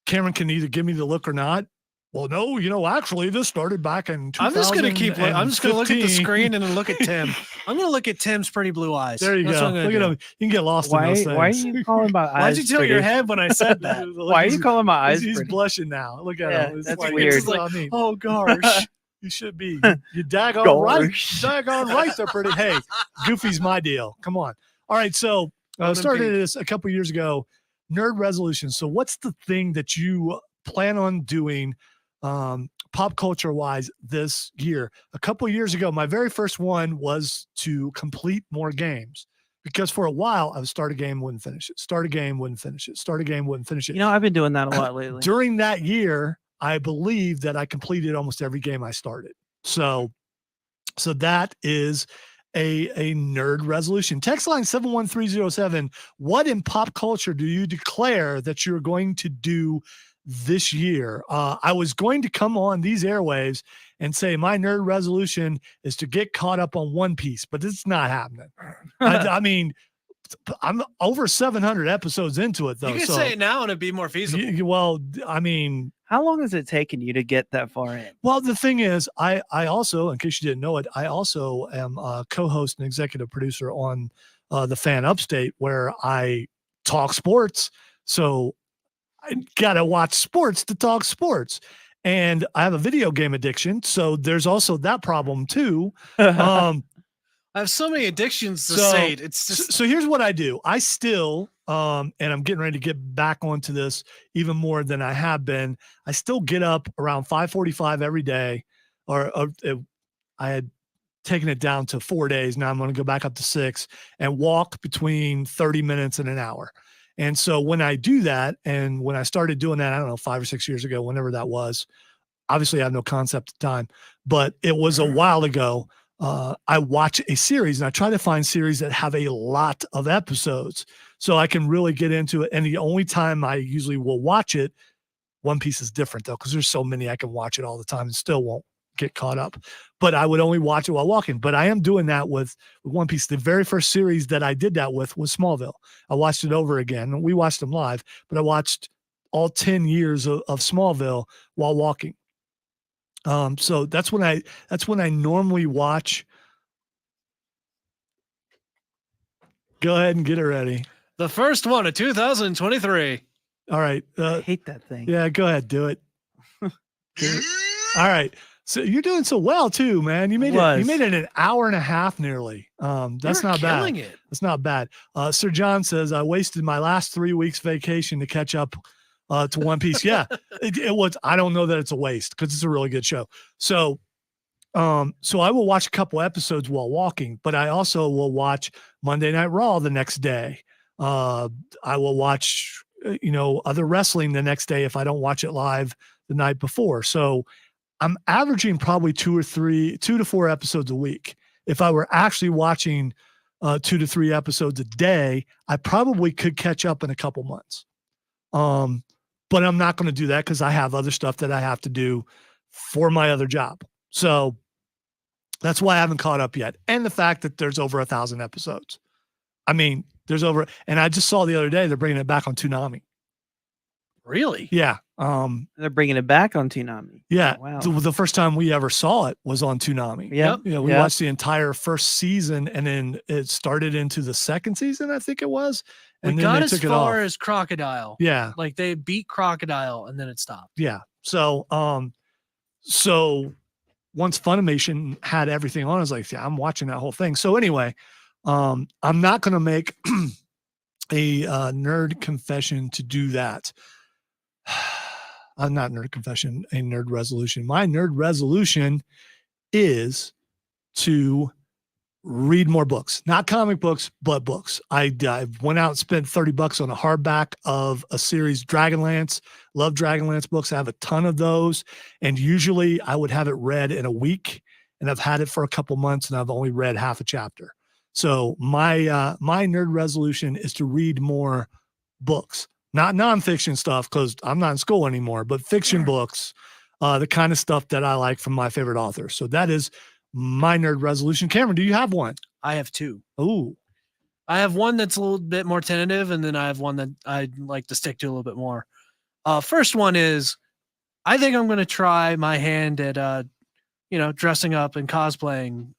Cameron can either give me the look or not. Well, no, actually, this started back in 2015. I'm just going to look at the screen and then look at Tim. I'm going to look at Tim's pretty blue eyes. There you That's go. what I'm Look gonna at do. him. You can get lost in those things. Why are you calling my eyes? Why'd you tilt your pretty? head when I said that? Why are you calling my eyes? He's pretty? blushing now. Look at Yeah, him. It's that's like, weird. it's like, I mean, Oh, gosh. you should be. You daggone right. Gosh. Daggone right. They're pretty. Hey, Goofy's my deal. Come on. All right. So started this a couple years ago. Nerd resolution. So what's the thing that you plan on doing pop culture wise this year? A couple years ago, my very first one was to complete more games, because for a while I would start a game, wouldn't finish it, start a game, wouldn't finish it, start a game, wouldn't finish it. I've been doing that a lot lately. During that year, I believe that I completed almost every game I started. So that is a nerd resolution. Text line 71307. What in pop culture do you declare that you're going to do this year? I was going to come on these airwaves and say my nerd resolution is to get caught up on One Piece, but it's not happening. I mean, I'm over 700 episodes into it, though. You can so, say it now and it'd be more feasible. well, I mean, How long has it taken you to get that far in? well, the thing is, I also, in case you didn't know it, I also am a co-host and executive producer on the Fan Upstate, where I talk sports. So I gotta watch sports to talk sports, and I have a video game addiction, so there's also that problem too. I have so many addictions to So- say it. It's just So here's what I do. I still, and I'm getting ready to get back onto this even more than I have been. I still get up around 5:45 every day, or I had taken it down to 4 days. Now I'm going to go back up to 6 and walk between 30 minutes and an hour. And so when I do that, and when I started doing that, I don't know, 5 or 6 years ago, whenever that was, obviously I have no concept of time, but it was a while ago. I watch a series, and I try to find series that have a lot of episodes so I can really get into it. And the only time I usually will watch it, One Piece is different though, because there's so many I can watch it all the time and still won't get caught up. But I would only watch it while walking. But I am doing that with One Piece. The very first series that I did that with was Smallville. I watched it over again. We watched them live, but I watched all 10 years of Smallville while walking. So that's when I normally watch. Go ahead and get it ready. the first one of 2023. All right. I hate that thing. Yeah, go ahead. Do it. Do it. All right. So you're doing so well too, man. You made it an hour and a half nearly. That's You're not bad. killing it. That's not bad. Sir John says, I wasted my last 3 weeks vacation to catch up to One Piece. Yeah, it was. I don't know that it's a waste because it's a really good show. So I will watch a couple episodes while walking, but I also will watch Monday Night Raw the next day. I will watch, other wrestling the next day if I don't watch it live the night before. So I'm averaging probably 2 to 4 episodes a week. If I were actually watching 2 to 3 episodes a day, I probably could catch up in a couple months. But I'm not going to do that because I have other stuff that I have to do for my other job. So that's why I haven't caught up yet. And the fact that there's over 1,000 episodes. I mean, and I just saw the other day, they're bringing it back on Toonami. Really? Yeah. They're bringing it back on Toonami. Yeah. Wow. The first time we ever saw it was on Toonami. Yeah. Yep. Yeah. We watched the entire first season, and then it started into the second season, I think it was. And We then got they as took it far off. as Crocodile. Yeah. Like they beat Crocodile and then it stopped. Yeah. So once Funimation had everything on, I was like, yeah, I'm watching that whole thing. So anyway, I'm not going to make a nerd confession to do that. I'm not nerd confession, a nerd resolution. My nerd resolution is to read more books, not comic books, but books. I went out and spent $30 on a hardback of a series, Dragonlance. Love Dragonlance books. I have a ton of those. And usually I would have it read in a week, and I've had it for a couple months and I've only read half a chapter. So my nerd resolution is to read more books, not nonfiction stuff, because I'm not in school anymore, but fiction books, the kind of stuff that I like from my favorite authors. So that is my nerd resolution. Cameron, do you have one? I have 2. Oh, I have one that's a little bit more tentative, and then I have one that I'd like to stick to a little bit more. First one is, I think I'm going to try my hand at, dressing up and cosplaying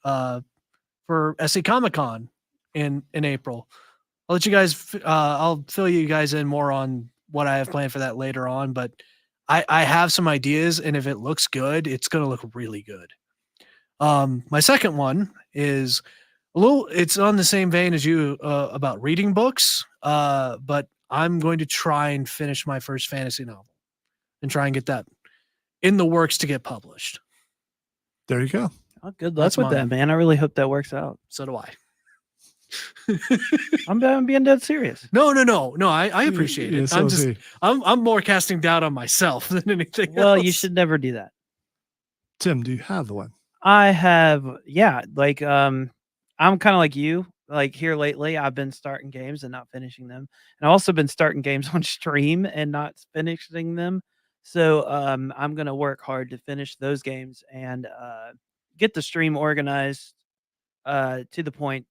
for SC Comic Con in April. I'll let you guys, I'll fill you guys in more on what I have planned for that later on, but I have some ideas, and if it looks good, it's going to look really good. My second one is it's on the same vein as you about reading books, but I'm going to try and finish my first fantasy novel and try and get that in the works to get published. there you go. Oh, good luck That's with mine. that, man. I really hope that works out. So do I. I'm being dead serious. No. I appreciate Yeah, it. so is he. I'm more casting doubt on myself than anything Well, else. you should never do that. Tim, do you have one? I have, yeah, like I I'm kind of like you. Like here lately, I've been starting games and not finishing them, and I've also been starting games on stream and not finishing them. So I'm gonna work hard to finish those games and get the stream organized to the point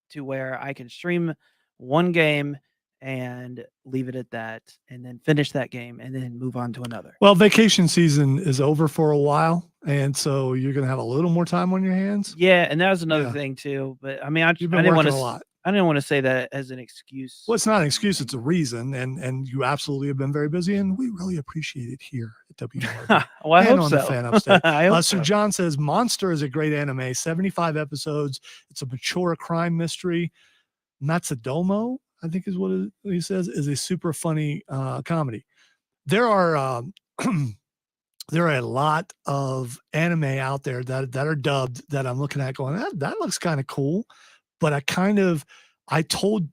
to where I can stream one game and leave it at that, and then finish that game, and then move on to another. Well, vacation season is over for a while, and so you're going to have a little more time on your hands. Yeah, and that was another Yeah. thing too. But I mean, I You've been didn't want working to. a lot. I didn't want to say that as an excuse. Well, it's not an excuse; it's a reason, and you absolutely have been very busy, and we really appreciate it here at WRB. Well, I and hope on so. the Fan Upstate. I hope Sir so. John says Monster is a great anime, 75 episodes. It's a mature crime mystery. Matsudomo, I think is what he says, is a super funny comedy. There are there are a lot of anime out there that are dubbed that I'm looking at going, that looks kind of cool. But I told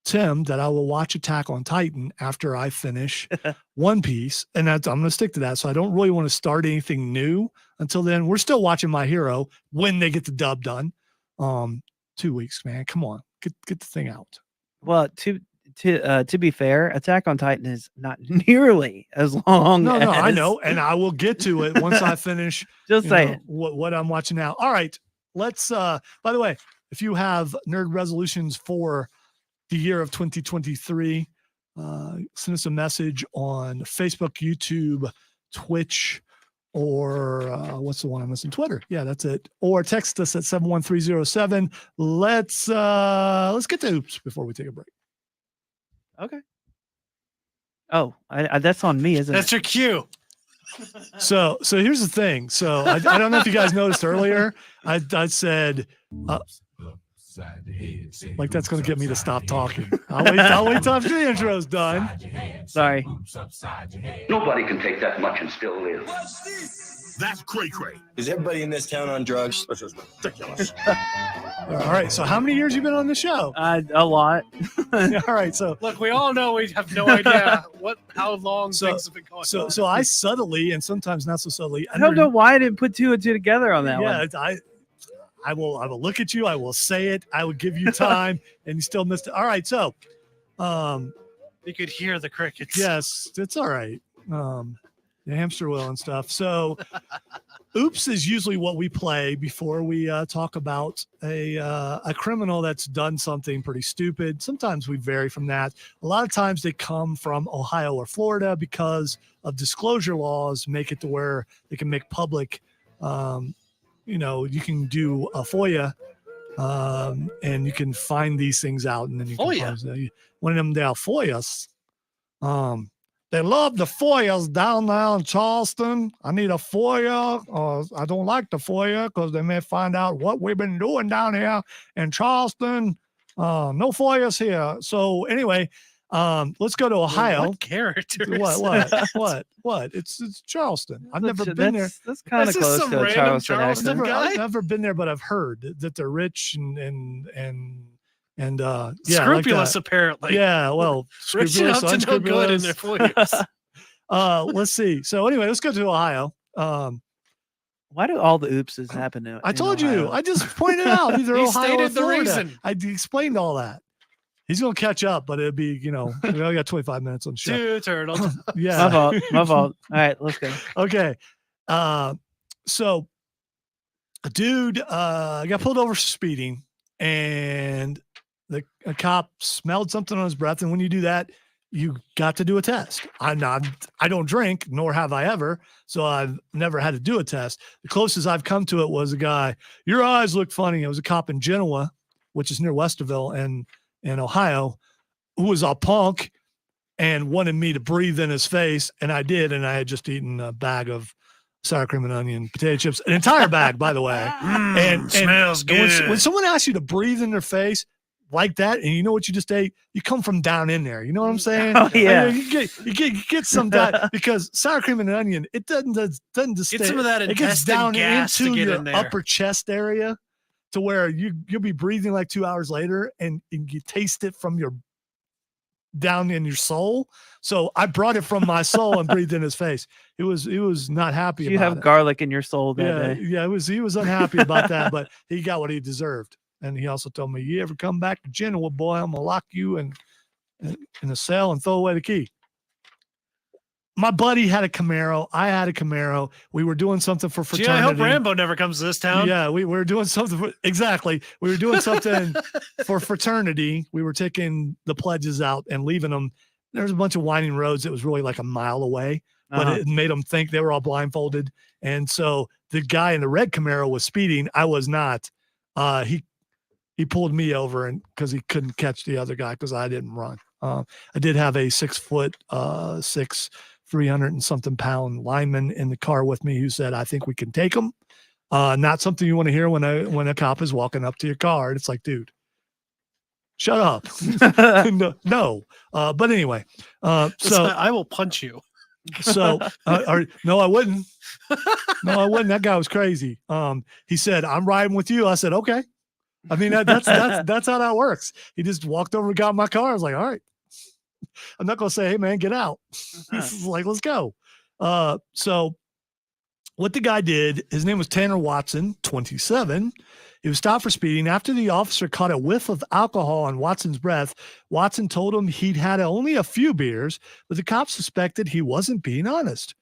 Tim that I will watch Attack on Titan after I finish One Piece, and I'm going to stick to that. So I don't really want to start anything new until then. We're still watching My Hero when they get the dub done. 2 weeks, man. Come on, get the thing out. Well, to be fair, Attack on Titan is not nearly as long. No, I as- know, and I will get to it once I finish. Just you know, saying. what I'm watching now. All right, let's. By the way, if you have nerd resolutions for the year of 2023, send us a message on Facebook, YouTube, Twitch, or what's the one I'm missing? Twitter. Yeah, that's it. Or text us at 71307. Let's get to Oops before we take a break. Okay. Oh, I that's on me, isn't That's it? your cue. So here's the thing. So I don't know if you guys noticed earlier. I said like that's going to get me to stop talking. I'll wait till after the intro's done. Sorry. Nobody can take that much and still live. That's cray-cray. Is everybody in this town on drugs? This is ridiculous. All right. So how many years you been on the show? A lot. All right. So Look, we all know we have no idea how long things have been going on. so I subtly and sometimes not so subtly. I don't know why I didn't put two and two together on that one. Yeah, I will look at you. I will say it. I will give you time, and you still missed it. All right. So, You could hear the crickets. yes, it's all right. The hamster wheel and stuff. So, Oops is usually what we play before we talk about a criminal that's done something pretty stupid. Sometimes we vary from that. A lot of times they come from Ohio or Florida because of disclosure laws, make it to where they can make public. You can do a FOIA, and you can find these things out, and then you can FOIA? pose one of them there FOIAs. They love the FOIAs down there in Charleston. I need a FOIA. I don't like the FOIA because they may find out what we've been doing down here in Charleston. No FOIAs here. So anyway, let's go to Ohio. What character? What? It's Charleston. I've never been there. That's kind of This is close some to a random Charleston Charleston accent. guy? I've never been there, but I've heard that they're rich and yeah, Scrupulous, like apparently. yeah, well, Rich enough scrupulous, to know good in their unscrupulous. FOIAs. Let's see. So anyway, let's go to Ohio. Why do all the oopses happen to? I in told you. Ohio? I just pointed out either He Ohio or stated the Florida. reason. I explained all that. He's gonna catch up, but it'd be, we only got 25 minutes on the show. Two turtles. Yeah. My fault. My fault. All right, let's go. Okay. So a dude got pulled over for speeding, and a cop smelled something on his breath. And when you do that, you got to do a test. I don't drink, nor have I ever. So I've never had to do a test. The closest I've come to it was a guy, your eyes look funny. It was a cop in Genoa, which is near Westerville in Ohio, who was a punk and wanted me to breathe in his face. And I did. And I had just eaten a bag of sour cream and onion potato chips, an entire bag, by the way. And smells good. when someone asks you to breathe in their face like that, and you know what you just ate, you come from down in there. You know what I'm saying? Oh, yeah. You get some that because sour cream and onion, it doesn't just Get stay, some of that it gets intestine down gas to into get your in there. upper chest area to where you'll be breathing like 2 hours later, and you taste it from your down in your soul. So I brought it from my soul and breathed in his face. He was not happy You about have it. garlic in your soul that day. He was unhappy about that, but he got what he deserved. And he also told me, you ever come back to Genoa, boy, I'm going to lock you in a cell and throw away the key. My buddy had a Camaro. I had a Camaro. We were doing something for fraternity. Gee, I hope Rambo never comes to this town. Yeah, we were doing something. Exactly. We were doing something for fraternity. We were taking the pledges out and leaving them. There's a bunch of winding roads. It was really like a mile away, but it made them think they were all blindfolded. And so the guy in the red Camaro was speeding. I was not. He pulled me over and because he couldn't catch the other guy because I didn't run. I did have a 6'6", 300 and something pound lineman in the car with me who said, I think we can take him. Not something you want to hear when a cop is walking up to your car. And it's like, dude, shut up. No. But anyway, so I will punch you. So, no, I wouldn't. No, I wouldn't. That guy was crazy. He said, I'm riding with you. I said, okay. I mean, that's how that works. He just walked over and got in my car. I was like, all right. I'm not going to say, hey, man, get out. He's like, let's go. So what the guy did, his name was Tanner Watson, 27. He was stopped for speeding. After the officer caught a whiff of alcohol on Watson's breath, Watson told him he'd had only a few beers, but the cops suspected he wasn't being honest.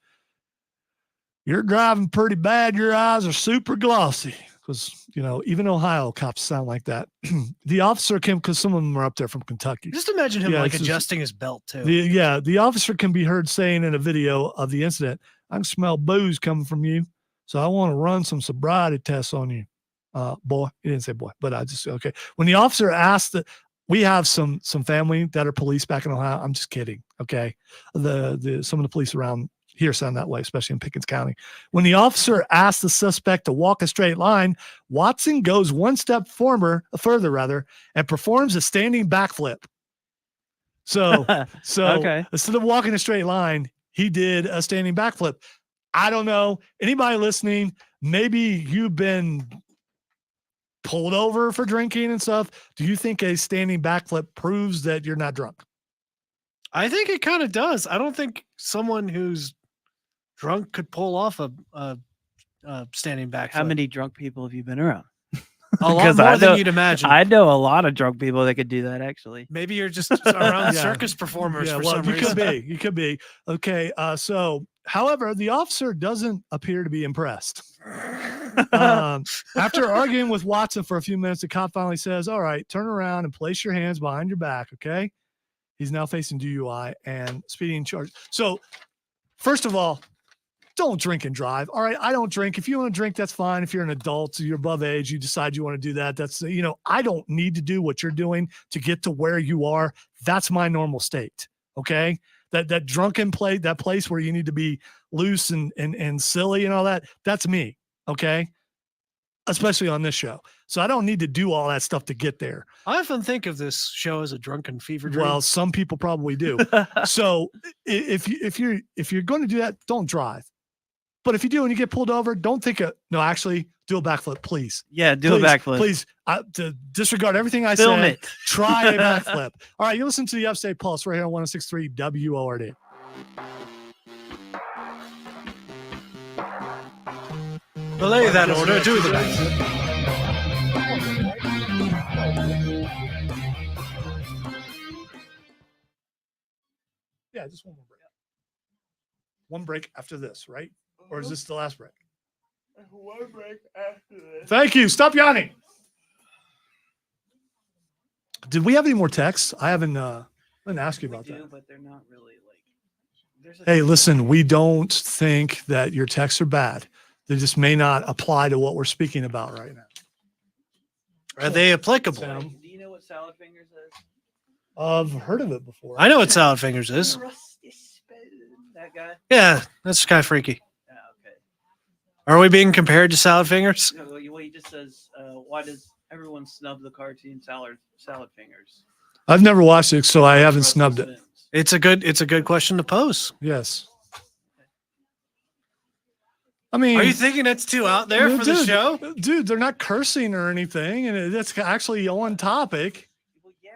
You're driving pretty bad. Your eyes are super glossy. Because, even Ohio cops sound like that. The officer came, because some of them are up there from Kentucky. Just imagine him adjusting his belt too. The officer can be heard saying in a video of the incident, I can smell booze coming from you, so I want to run some sobriety tests on you. Boy, he didn't say boy, but okay. When the officer asked we have some family that are police back in Ohio. I'm just kidding. Okay. Some of the police around here sound that way, especially in Pickens County. When the officer asked the suspect to walk a straight line, Watson goes one step further, and performs a standing backflip. So Okay. Instead of walking a straight line, he did a standing backflip. I don't know. Anybody listening, maybe you've been pulled over for drinking and stuff. Do you think a standing backflip proves that you're not drunk? I think it kind of does. I don't think someone who's drunk could pull off a standing backflip. How many drunk people have you been around? A lot more than you'd imagine. I know a lot of drunk people that could do that, actually. Maybe you're just around circus performers for some reason. You could be. Okay. However, the officer doesn't appear to be impressed. After arguing with Watson for a few minutes, the cop finally says, all right, turn around and place your hands behind your back. Okay. He's now facing DUI and speeding charge. So first of all, don't drink and drive. All right. I don't drink. If you want to drink, that's fine. If you're an adult, you're above age, you decide you want to do that. That's, I don't need to do what you're doing to get to where you are. That's my normal state. Okay. That drunken play, that place where you need to be loose and silly and all that. That's me. Okay. Especially on this show. So I don't need to do all that stuff to get there. I often think of this show as a drunken fever dream. Well, some people probably do. So if you're going to do that, don't drive. But if you do and you get pulled over, don't think actually do a backflip, please. Yeah, do a backflip. Please, to disregard everything I Film said. it. Try a backflip. All right, you listen to the Upstate Pulse right here on 106.3 WORD. Belay that order. Do the backflip. Yeah, just one more break. One break after this, right? Or is this the last break? One break after this. Thank you. Stop yawning. Did we have any more texts? I haven't asked you about that. But they're not really Hey, listen, we don't think that your texts are bad. They just may not apply to what we're speaking about right now. Are they applicable? Sam. Do you know what salad fingers is? I've heard of it before. I know what salad fingers is. Rusty spoon. That guy? Yeah, that's kind of freaky. Yeah, okay. Are we being compared to salad fingers? No, well, he just says, why does everyone snub the cartoon salad fingers? I've never watched it, so I haven't Rusty snubbed it. spoons. It's a good question to pose. Yes. I mean, Are you thinking it's too out there for the show? Dude, they're not cursing or anything, and that's actually on topic. Well, yeah,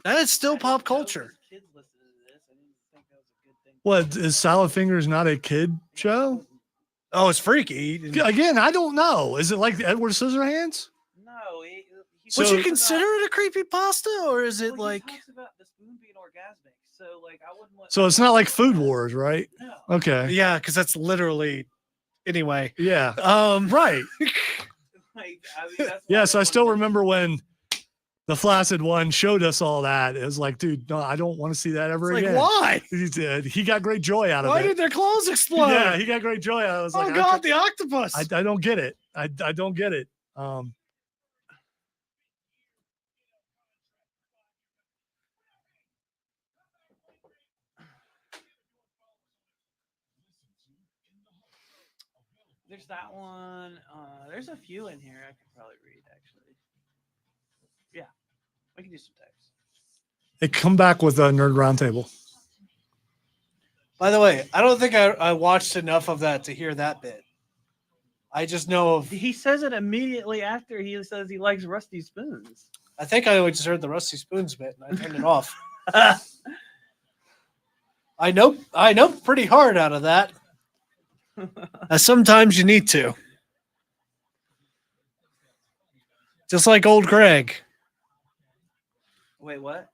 That is still pop culture. kids listen to this. I didn't think that was a good thing. What, is Salad Fingers not a kid show? Oh, it's freaky. Again, I don't know. Is it like Edward Scissorhands? No, No, So- Would you talks consider it a creepypasta, or is it Well, like? he talks about the spoon being orgasmic, so like I wouldn't want. So it's not like Food Wars, right? No. Okay. Yeah, because that's literally. Anyway, Yeah. right. Like, I mean, that's why Yes, don't I still wanna- remember when the Flaccid One showed us all that. It was like, dude, no, I don't want to see that ever It's like, again. why? He did. He got great joy out of Why it. did their clothes explode? Yeah, he got great joy out of it. I was Oh like, God, the octopus. I don't get it. I don't get it. There's that one. There's a few in here I could probably read actually. Yeah, we can do some text. Hey, come back with a Nerd Roundtable. By the way, I don't think I watched enough of that to hear that bit. I just know of. He says it immediately after he says he likes rusty spoons. I think I just heard the Rusty Spoons bit and I turned it off. I know pretty hard out of that. Sometimes you need to. Just like old Greg. Wait, what?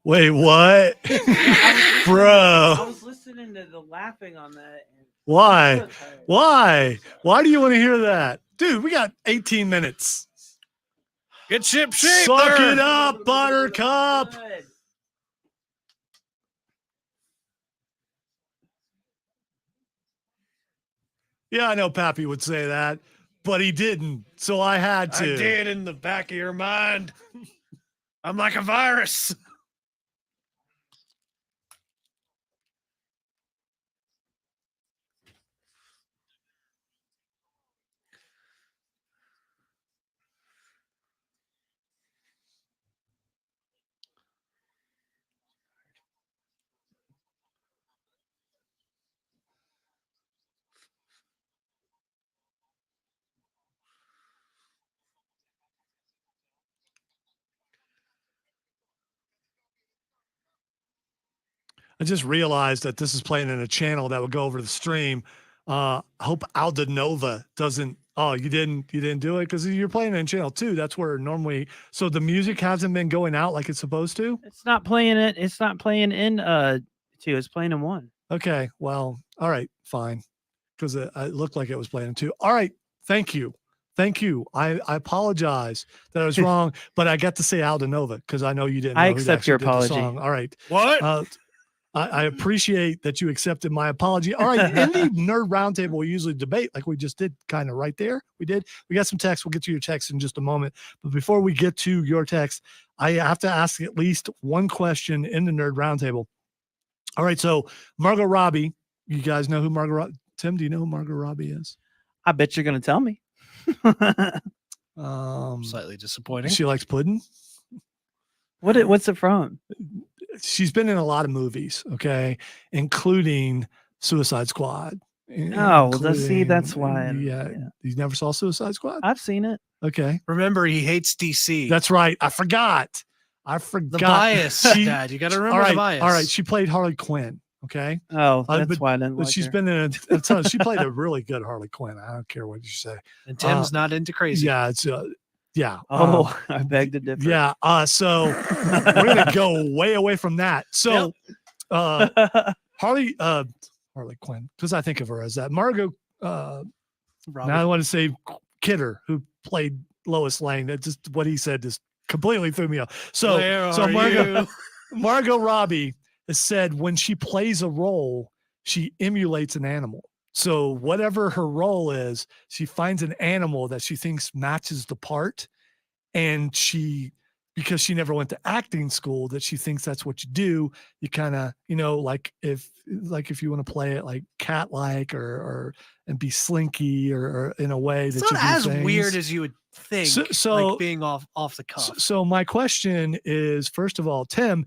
Wait, what? I Bro, was listening to the laughing on that. And why? I'm so tired. Why? Why do you want to hear that? Dude, we got 18 minutes. Get ship shape. Suck there. it up, Buttercup. Good. Yeah, I know Pappy would say that, but he didn't. So I had I to. did in the back of your mind. I'm like a virus. I just realized that this is playing in a channel that would go over the stream. I hope Aldenova doesn't. Oh, you didn't do it because you're playing in channel 2. That's where normally. So the music hasn't been going out like it's supposed to. It's not playing it. It's not playing in 2. It's playing in 1. Okay, well, all right, fine, because it looked like it was playing in 2. All right, thank you. I apologize that I was wrong, but I got to say Aldenova because I know you didn't. Know I who accept actually your did the apology. song. All right. What? I appreciate that you accepted my apology. All right, in the Nerd Roundtable, we usually debate like we just did kind of right there. We got some text. We'll get to your text in just a moment. But before we get to your text, I have to ask at least one question in the Nerd Roundtable. All right, so Margot Robbie, you guys know who Margot Robbie? Tim, do you know who Margot Robbie is? I bet you're gonna tell me. Slightly disappointing. She likes pudding. What's it from? She's been in a lot of movies, okay, including Suicide Squad. Oh, well, see, that's why. Yeah, you never saw Suicide Squad? I've seen it. Okay, Remember, he hates DC. that's right. I forgot. the bias, Dad. You got to remember all right, the bias. all right. She played Harley Quinn. Okay, Oh, that's but- why I didn't but like she's her. been in a ton. She played a really good Harley Quinn. I don't care what you say. And Tim's not into crazy. Yeah, it's yeah. Oh, I beg to differ. Yeah. So we're gonna go way away from that. So Harley Quinn, because I think of her as that. Margot Robert. now I want to say Kidder, who played Lois Lane. That just what he said just completely threw me off. So Where so are Margot you? Margot Robbie has said when she plays a role, she emulates an animal. So whatever her role is, she finds an animal that she thinks matches the part. And because she never went to acting school, that she thinks that's what you do. You kind of, like if you want to play it like cat-like or and be slinky or in a way that It's you not do as things. weird as you would think. So like being off the cuff. So my question is, first of all, Tim,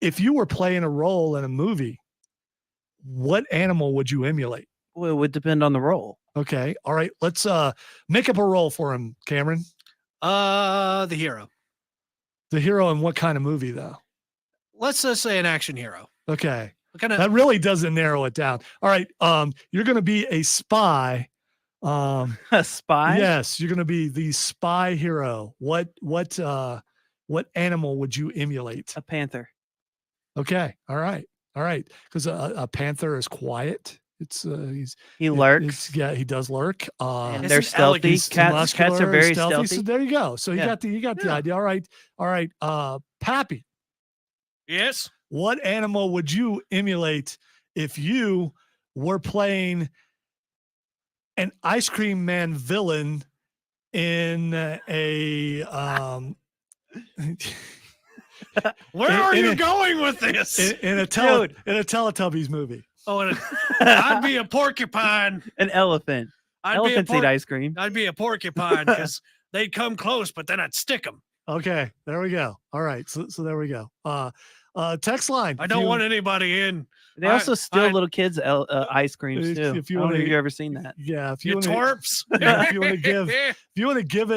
if you were playing a role in a movie, what animal would you emulate? Well, it would depend on the role. Okay. All right. Let's make up a role for him, Cameron. The hero. The hero in what kind of movie, though? Let's just say an action hero. Okay. What kind of? That really doesn't narrow it down. All right. You're going to be a spy A spy? Yes, you're going to be the spy hero. What animal would you emulate? A panther. Okay, all right, because a panther is quiet. He lurks. Yeah, he does lurk. And It's they're an stealthy. elegant- Cats are muscular, very So stealthy. there you go. So you Yeah. got the Yeah. idea. All right. Pappy, Yes. what animal would you emulate if you were playing an ice cream man villain in a Where In- are in you a- going with this? in a Teletubbies movie? Oh, I'd be a porcupine. An elephant. Elephants eat ice cream. I'd be a porcupine because they'd come close, but then I'd stick them. Okay, there we go. All right, so there we go. Text line. I don't want anybody in. They also steal I- little kids' ice creams If- too. if you I don't know wanna- if you've ever seen that. Yeah, if You you want twerps. if you want to give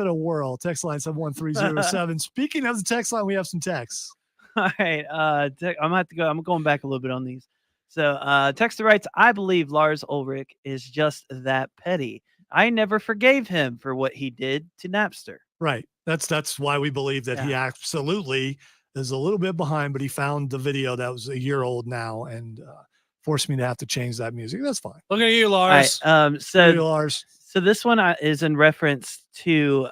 it a whirl, text line 71307. Speaking of the text line, we have some texts. All right. I'm gonna have to go. I'm going back a little bit on these. So Texter writes, I believe Lars Ulrich is just that petty. I never forgave him for what he did to Napster. Right. That's why we believe that he absolutely is a little bit behind, but he found the video that was a year old now and forced me to have to change that music. That's fine. Look at you, All right. Lars. Hey, Lars. So this one is in reference to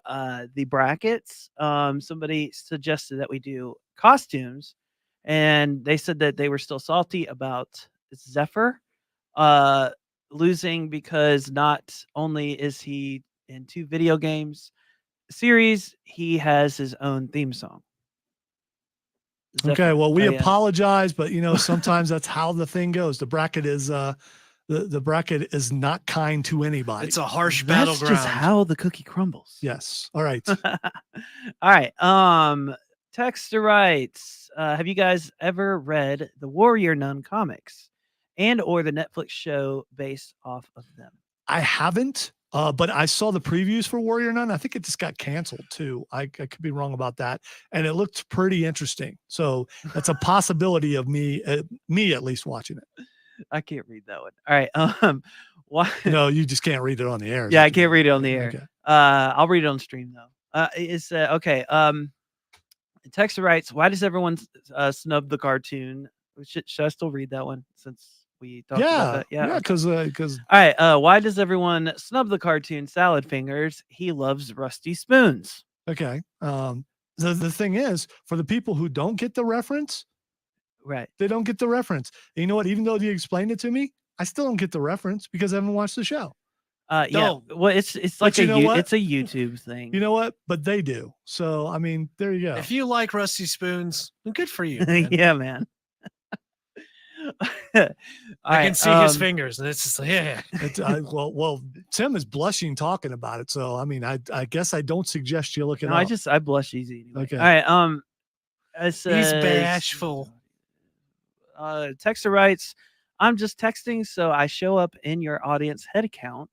the brackets. Somebody suggested that we do costumes, and they said that they were still salty about Zephyr losing because not only is he in 2 video games series, he has his own theme song. Okay, Zephyr. well, we Oh, yeah. apologize, but sometimes that's how the thing goes. The bracket is the bracket is not kind to anybody. It's a harsh That's battleground. just how the cookie crumbles. Yes. All right. All right. Texter writes, have you guys ever read the Warrior Nun comics and or the Netflix show based off of them? I haven't, but I saw the previews for Warrior Nun. I think it just got canceled too. I could be wrong about that. And it looked pretty interesting. So that's a possibility of me at least watching it. I can't read that one. All right. Why? No, you just can't read it on the air. Yeah, I can't read it on the air. Okay. I'll read it on stream though. It's okay. Texter writes, why does everyone snub the cartoon? Should I still read that one since we talked about that? Yeah, because All right. Why does everyone snub the cartoon Salad Fingers? He loves rusty spoons. okay. The thing is, for the people who don't get the reference, Right. they don't get the reference. And you know what? Even though you explained it to me, I still don't get the reference because I haven't watched the show. Yeah. Don't. Well, it's like you know what? it's a YouTube thing. You know what? But they do. So I mean, there you go. If you like Rusty Spoons, then good for you. Man. Yeah, man. I can see his fingers, and it's just like, yeah. Well, Tim is blushing talking about it. So I mean, I guess I don't suggest you look it No, up. I blush easy. Anyway. Okay. All right. It He's says, bashful. Texter writes, I'm just texting, so I show up in your audience head count.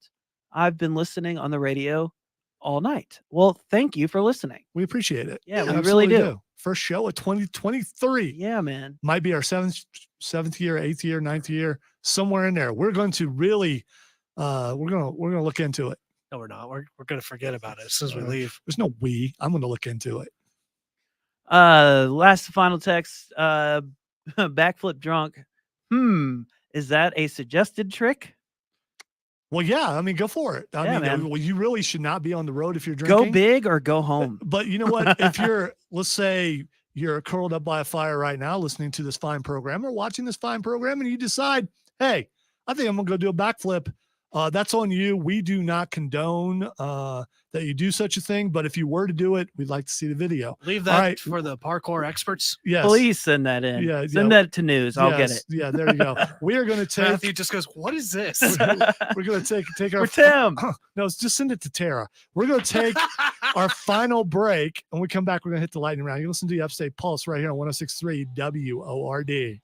I've been listening on the radio all night. Well, thank you for listening. We appreciate it. Yeah, we absolutely really do. First show of 2023. Yeah, man. Might be our seventh year, 8th year, 9th year, somewhere in there. We're going to really, we're gonna look into it. No, we're not. We're gonna forget about it as soon as we leave. There's no we. I'm gonna look into it. Last final text. Backflip drunk. Is that a suggested trick? Well, yeah. I mean, go for it. I mean, man. well, you really should not be on the road if you're drinking. Go big or go home. But you know what? If you're, let's say you're curled up by a fire right now, listening to this fine program or watching this fine program, and you decide, hey, I think I'm gonna go do a backflip. That's on you. We do not condone that you do such a thing, but if you were to do it, we'd like to see the video. Leave All that right. for the parkour experts. Yes. Please send that in. Yeah, Send that to news. I'll get it. Yeah, there you go. We are going to take. Matthew just goes, "What is this?" We're going to take our. For Tim. No, just send it to Tara. We're going to take our final break, and when we come back, we're going to hit the lightning round. You listen to the Upstate Pulse right here on 106.3 WORD.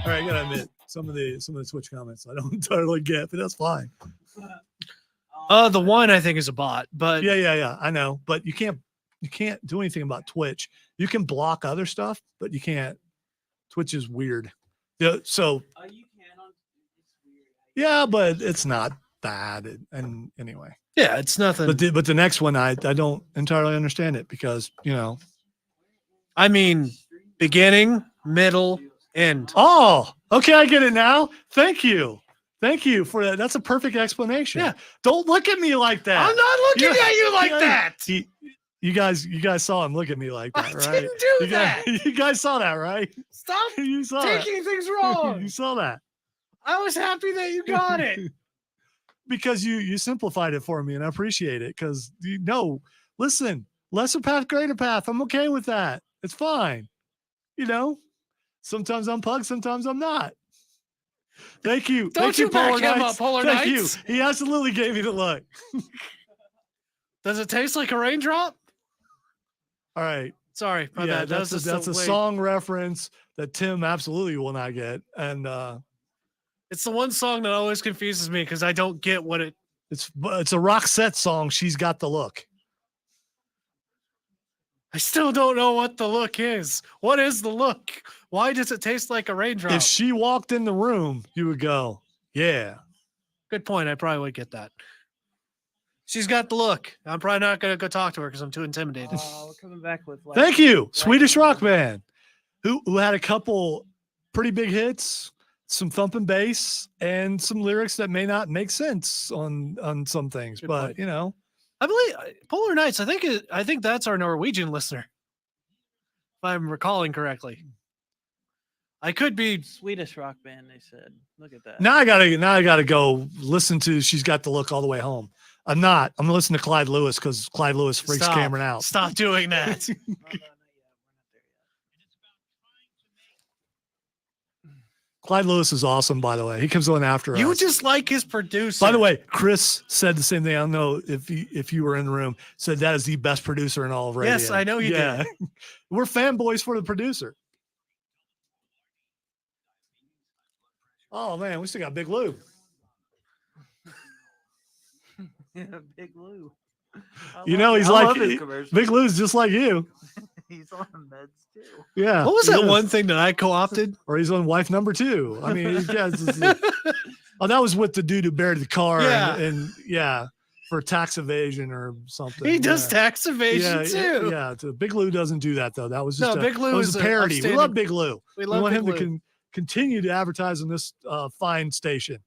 All right, I gotta admit, some of the Twitch comments I don't totally get, but that's fine. The one I think is a bot, but Yeah. I know, but you can't do anything about Twitch. You can block other stuff, but you can't. Twitch is weird. Yeah, so You can on. It's weird. yeah, but it's not bad. And anyway, yeah, it's nothing. but the next one, I don't entirely understand it because I mean, beginning, middle, end. Oh, okay, I get it now. Thank you for that. That's a perfect explanation. Yeah. Don't look at me like that. I'm not looking Yeah, at you like yeah. that. You guys saw him look at me like that, I right? didn't do you that. You guys saw that, right? Stop You saw taking things that. wrong. You saw that I was happy that you got it. because you simplified it for me, and I appreciate it. Because listen, lesser path, greater path. I'm okay with that. It's fine. Sometimes I'm pugged, sometimes I'm not. Thank you. Don't Thank you you, Polar back him Knights. up, Polar Thank Knights. you. He absolutely gave me the look. Does it taste like a raindrop? All right. Sorry, my bad. That's a song reference that Tim absolutely will not get. And It's the one song that always confuses me because I don't get what it. it's a Roxette song. She's got the look. I still don't know what the look is. What is the look? Why does it taste like a raindrop? If she walked in the room, you would go, yeah. Good point. I probably would get that. She's got the look. I'm probably not going to go talk to her because I'm too intimidated. We're coming back with. Thank you, Swedish rock band, who had a couple pretty big hits, some thumping bass, and some lyrics that may not make sense on some things. Good But point. I believe Polar Knights. I think that's our Norwegian listener, if I'm recalling correctly. I could be. Swedish rock band. They said, "Look at that." now I gotta go listen to "She's Got the Look" all the way home. I'm not. I'm gonna listen to Clyde Lewis because Clyde Lewis freaks Stop. Cameron out. Stop doing that. No, not yet. We're not there yet. Clyde Lewis is awesome, by the way. He comes on after You us. just like his producer. By the way, Chris said the same thing. I don't know if you were in the room. Said that is the best producer in all of radio. Yes, I know he did. We're fanboys for the producer. Oh man, we still got Big Lou. Yeah, Big Lou. He's like Big Lou's just like you. He's on meds too. Yeah. What was he that is. one thing that I co-opted? Or he's on wife number 2. I mean, oh, that was with the dude who buried the car. Yeah. And for tax evasion or something. He does yeah. tax evasion too. Yeah. Big Lou doesn't do that though. That was just Big Lou that was is a a parody. We upstanding- love Big Lou. We We love want Big him Lou. to continue to advertise on this fine station.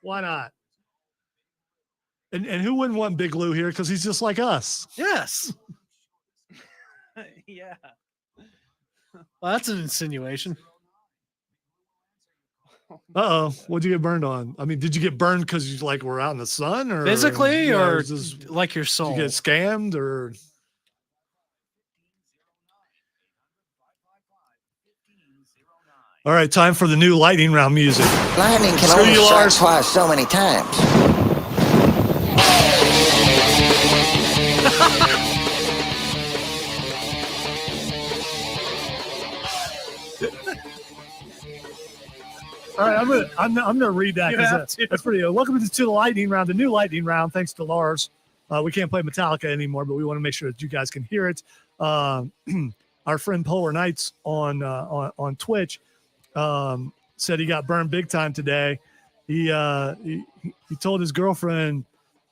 Why not? And who wouldn't want Big Lou here? Because he's just like us. Yes. Yeah. Well, that's an insinuation. Uh-oh. What'd you get burned on? I mean, did you get burned because you were out in the sun or Physically or is this- like your did soul? you get scammed or all right, time for the new lightning round music. Lightning can Screw only you, strike Lars. twice so many times. All right, I'm gonna read that You have because to. that's pretty good. Welcome to the lightning round, the new lightning round. Thanks to Lars. We can't play Metallica anymore, but we want to make sure that you guys can hear it. Our friend Polar Knights on Twitch said he got burned big time today. He told his girlfriend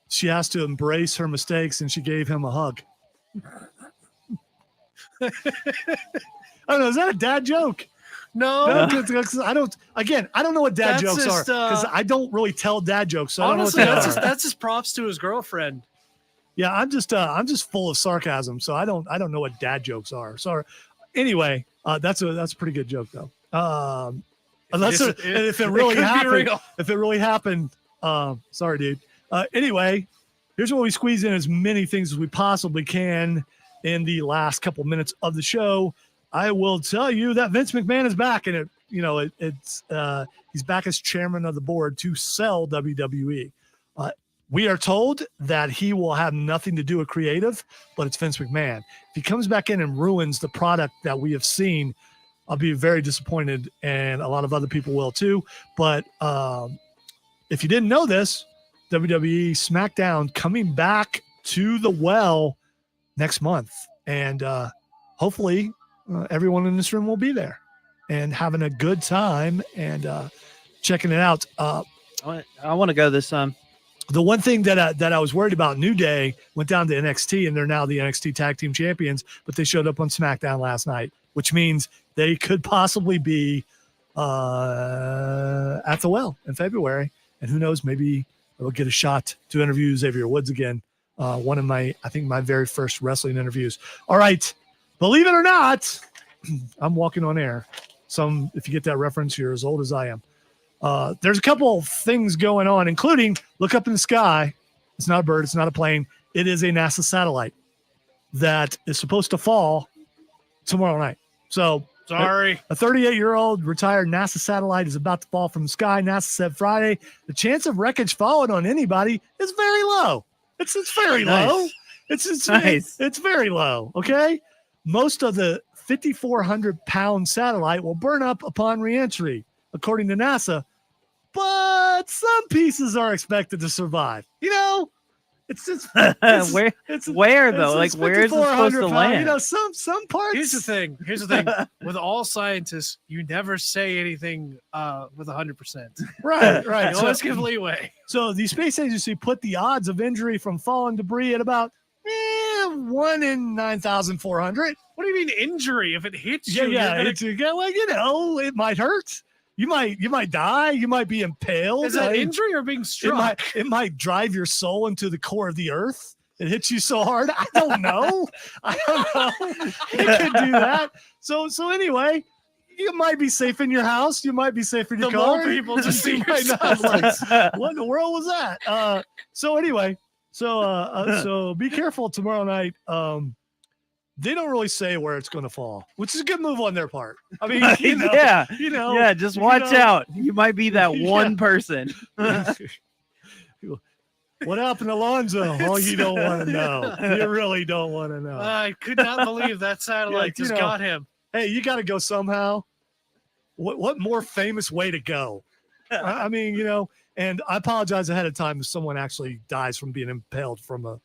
she has to embrace her mistakes, and she gave him a hug. I don't know. Is that a dad joke? No. No, 'cause I don't know what dad That's jokes are just, because I don't really tell dad jokes. So Honestly, I don't know what they are. that's his props to his girlfriend. Yeah, I'm just full of sarcasm, so I don't know what dad jokes are. So anyway, that's a pretty good joke though. Unless if it really could be happened, real. if it really happened, sorry, dude. Anyway, here's what we squeeze in as many things as we possibly can in the last couple minutes of the show. I will tell you that Vince McMahon is back, and he's back as chairman of the board to sell WWE. We are told that he will have nothing to do with creative, but it's Vince McMahon. If he comes back in and ruins the product that we have seen, I'll be very disappointed, and a lot of other people will too. But if you didn't know this, WWE SmackDown coming back to the well next month. And hopefully everyone in this room will be there and having a good time and checking it out. I want to go this time. The one thing that I was worried about, New Day went down to NXT, and they're now the NXT Tag Team Champions, but they showed up on SmackDown last night, which means they could possibly be at the well in February. And who knows, maybe we'll get a shot to interview Xavier Woods again. One of my very first wrestling interviews. All right. Believe it or not, I'm walking on air. If you get that reference, you're as old as I am. There's a couple of things going on, including look up in the sky. It's not a bird. It's not a plane. It is a NASA satellite that is supposed to fall tomorrow night. So Sorry. a 38-year-old retired NASA satellite is about to fall from the sky. NASA said Friday, the chance of wreckage falling on anybody is very low. It's very low. It's Nice. It's very low. Okay. Most of the 5,400-pound satellite will burn up upon reentry, according to NASA. But some pieces are expected to survive. You know, Where though? Like where is it supposed to 5,400 pound, land? You know, some parts. Here's the thing. With all scientists, you never say anything with 100%. Right. You always give leeway. So the space agency put the odds of injury from falling debris at about 1 in 9,400. What do you mean injury? If it hits you, Yeah. Well, you know, it might hurt. You might die. You might be impaled. Is that injury or being struck? It might drive your soul into the core of the earth. It hits you so hard. I don't know. It could do that. So anyway, you might be safe in your house. You might be safe in your The car. more people to see You your might not, satellites. what in the world was that? So anyway, so be careful tomorrow night. They don't really say where it's going to fall, which is a good move on their part. I mean, yeah, just watch out. You might be that one person. What happened to Alonzo? Oh, you don't want to know. You really don't want to know. I could not believe that satellite just got him. Hey, you got to go somehow. What more famous way to go? I mean, and I apologize ahead of time if someone actually dies from being impaled from a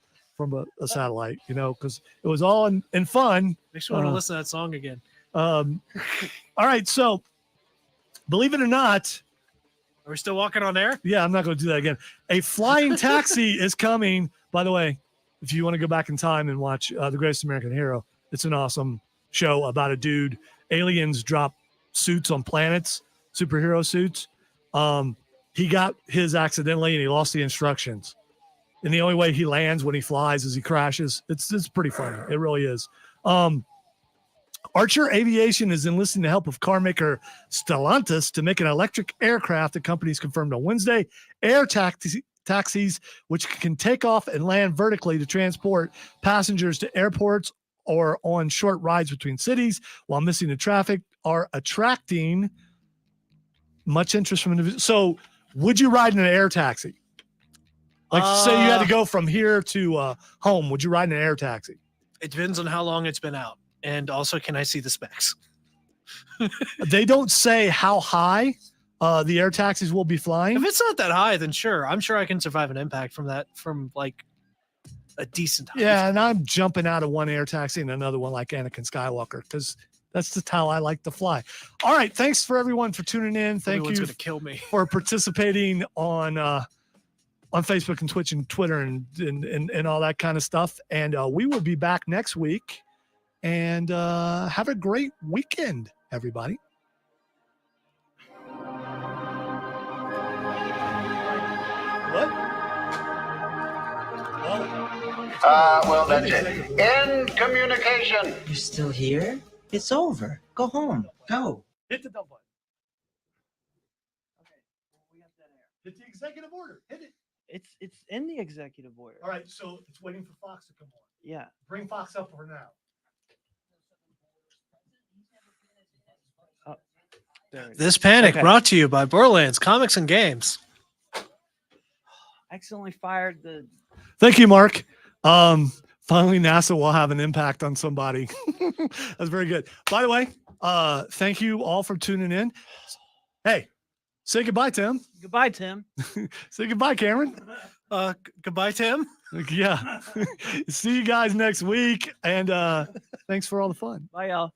satellite, because it was all in fun. Makes me want to listen to that song again. All right, so believe it or not, Are we still walking on air? yeah, I'm not going to do that again. A flying taxi is coming. By the way, if you want to go back in time and watch The Greatest American Hero, it's an awesome show about a dude. Aliens drop suits on planets, superhero suits. He got his accidentally and he lost the instructions. And the only way he lands when he flies is he crashes. It's pretty funny. It really is. Archer Aviation is enlisting the help of car maker Stellantis to make an electric aircraft. The company's confirmed on Wednesday. Air taxis, which can take off and land vertically to transport passengers to airports or on short rides between cities while missing the traffic, are attracting much interest from individuals. So would you ride in an air taxi? Like say you had to go from here to home. Would you ride in an air taxi? It depends on how long it's been out. And also, can I see the specs? They don't say how high the air taxis will be flying. If it's not that high, then sure. I'm sure I can survive an impact from like a decent height. Yeah, and I'm jumping out of one air taxi and another one like Anakin Skywalker because that's just how I like to fly. All right, thanks for everyone for tuning in. Thank Everyone's you gonna kill me. for participating on Facebook and Twitch and Twitter and all that kind of stuff. And we will be back next week. And have a great weekend, everybody. What? Well, that's it. End communication. You're still here? It's over. Go home. Go. Hit the dump button. Okay. We got that air. Hit the executive order. Hit it. It's in the executive order. All right. So it's waiting for Fox to come on. Yeah. Bring Fox up for now. There it is. This panic Okay. brought to you by Borderlands Comics and Games. Accidentally fired the. Thank you, Mark. Finally, NASA will have an impact on somebody. That's very good. By the way, thank you all for tuning in. Hey, Say goodbye, Tim. Goodbye, Tim. Say goodbye, Cameron. Goodbye, Tim. Yeah. See you guys next week. And thanks for all the fun. Bye, y'all.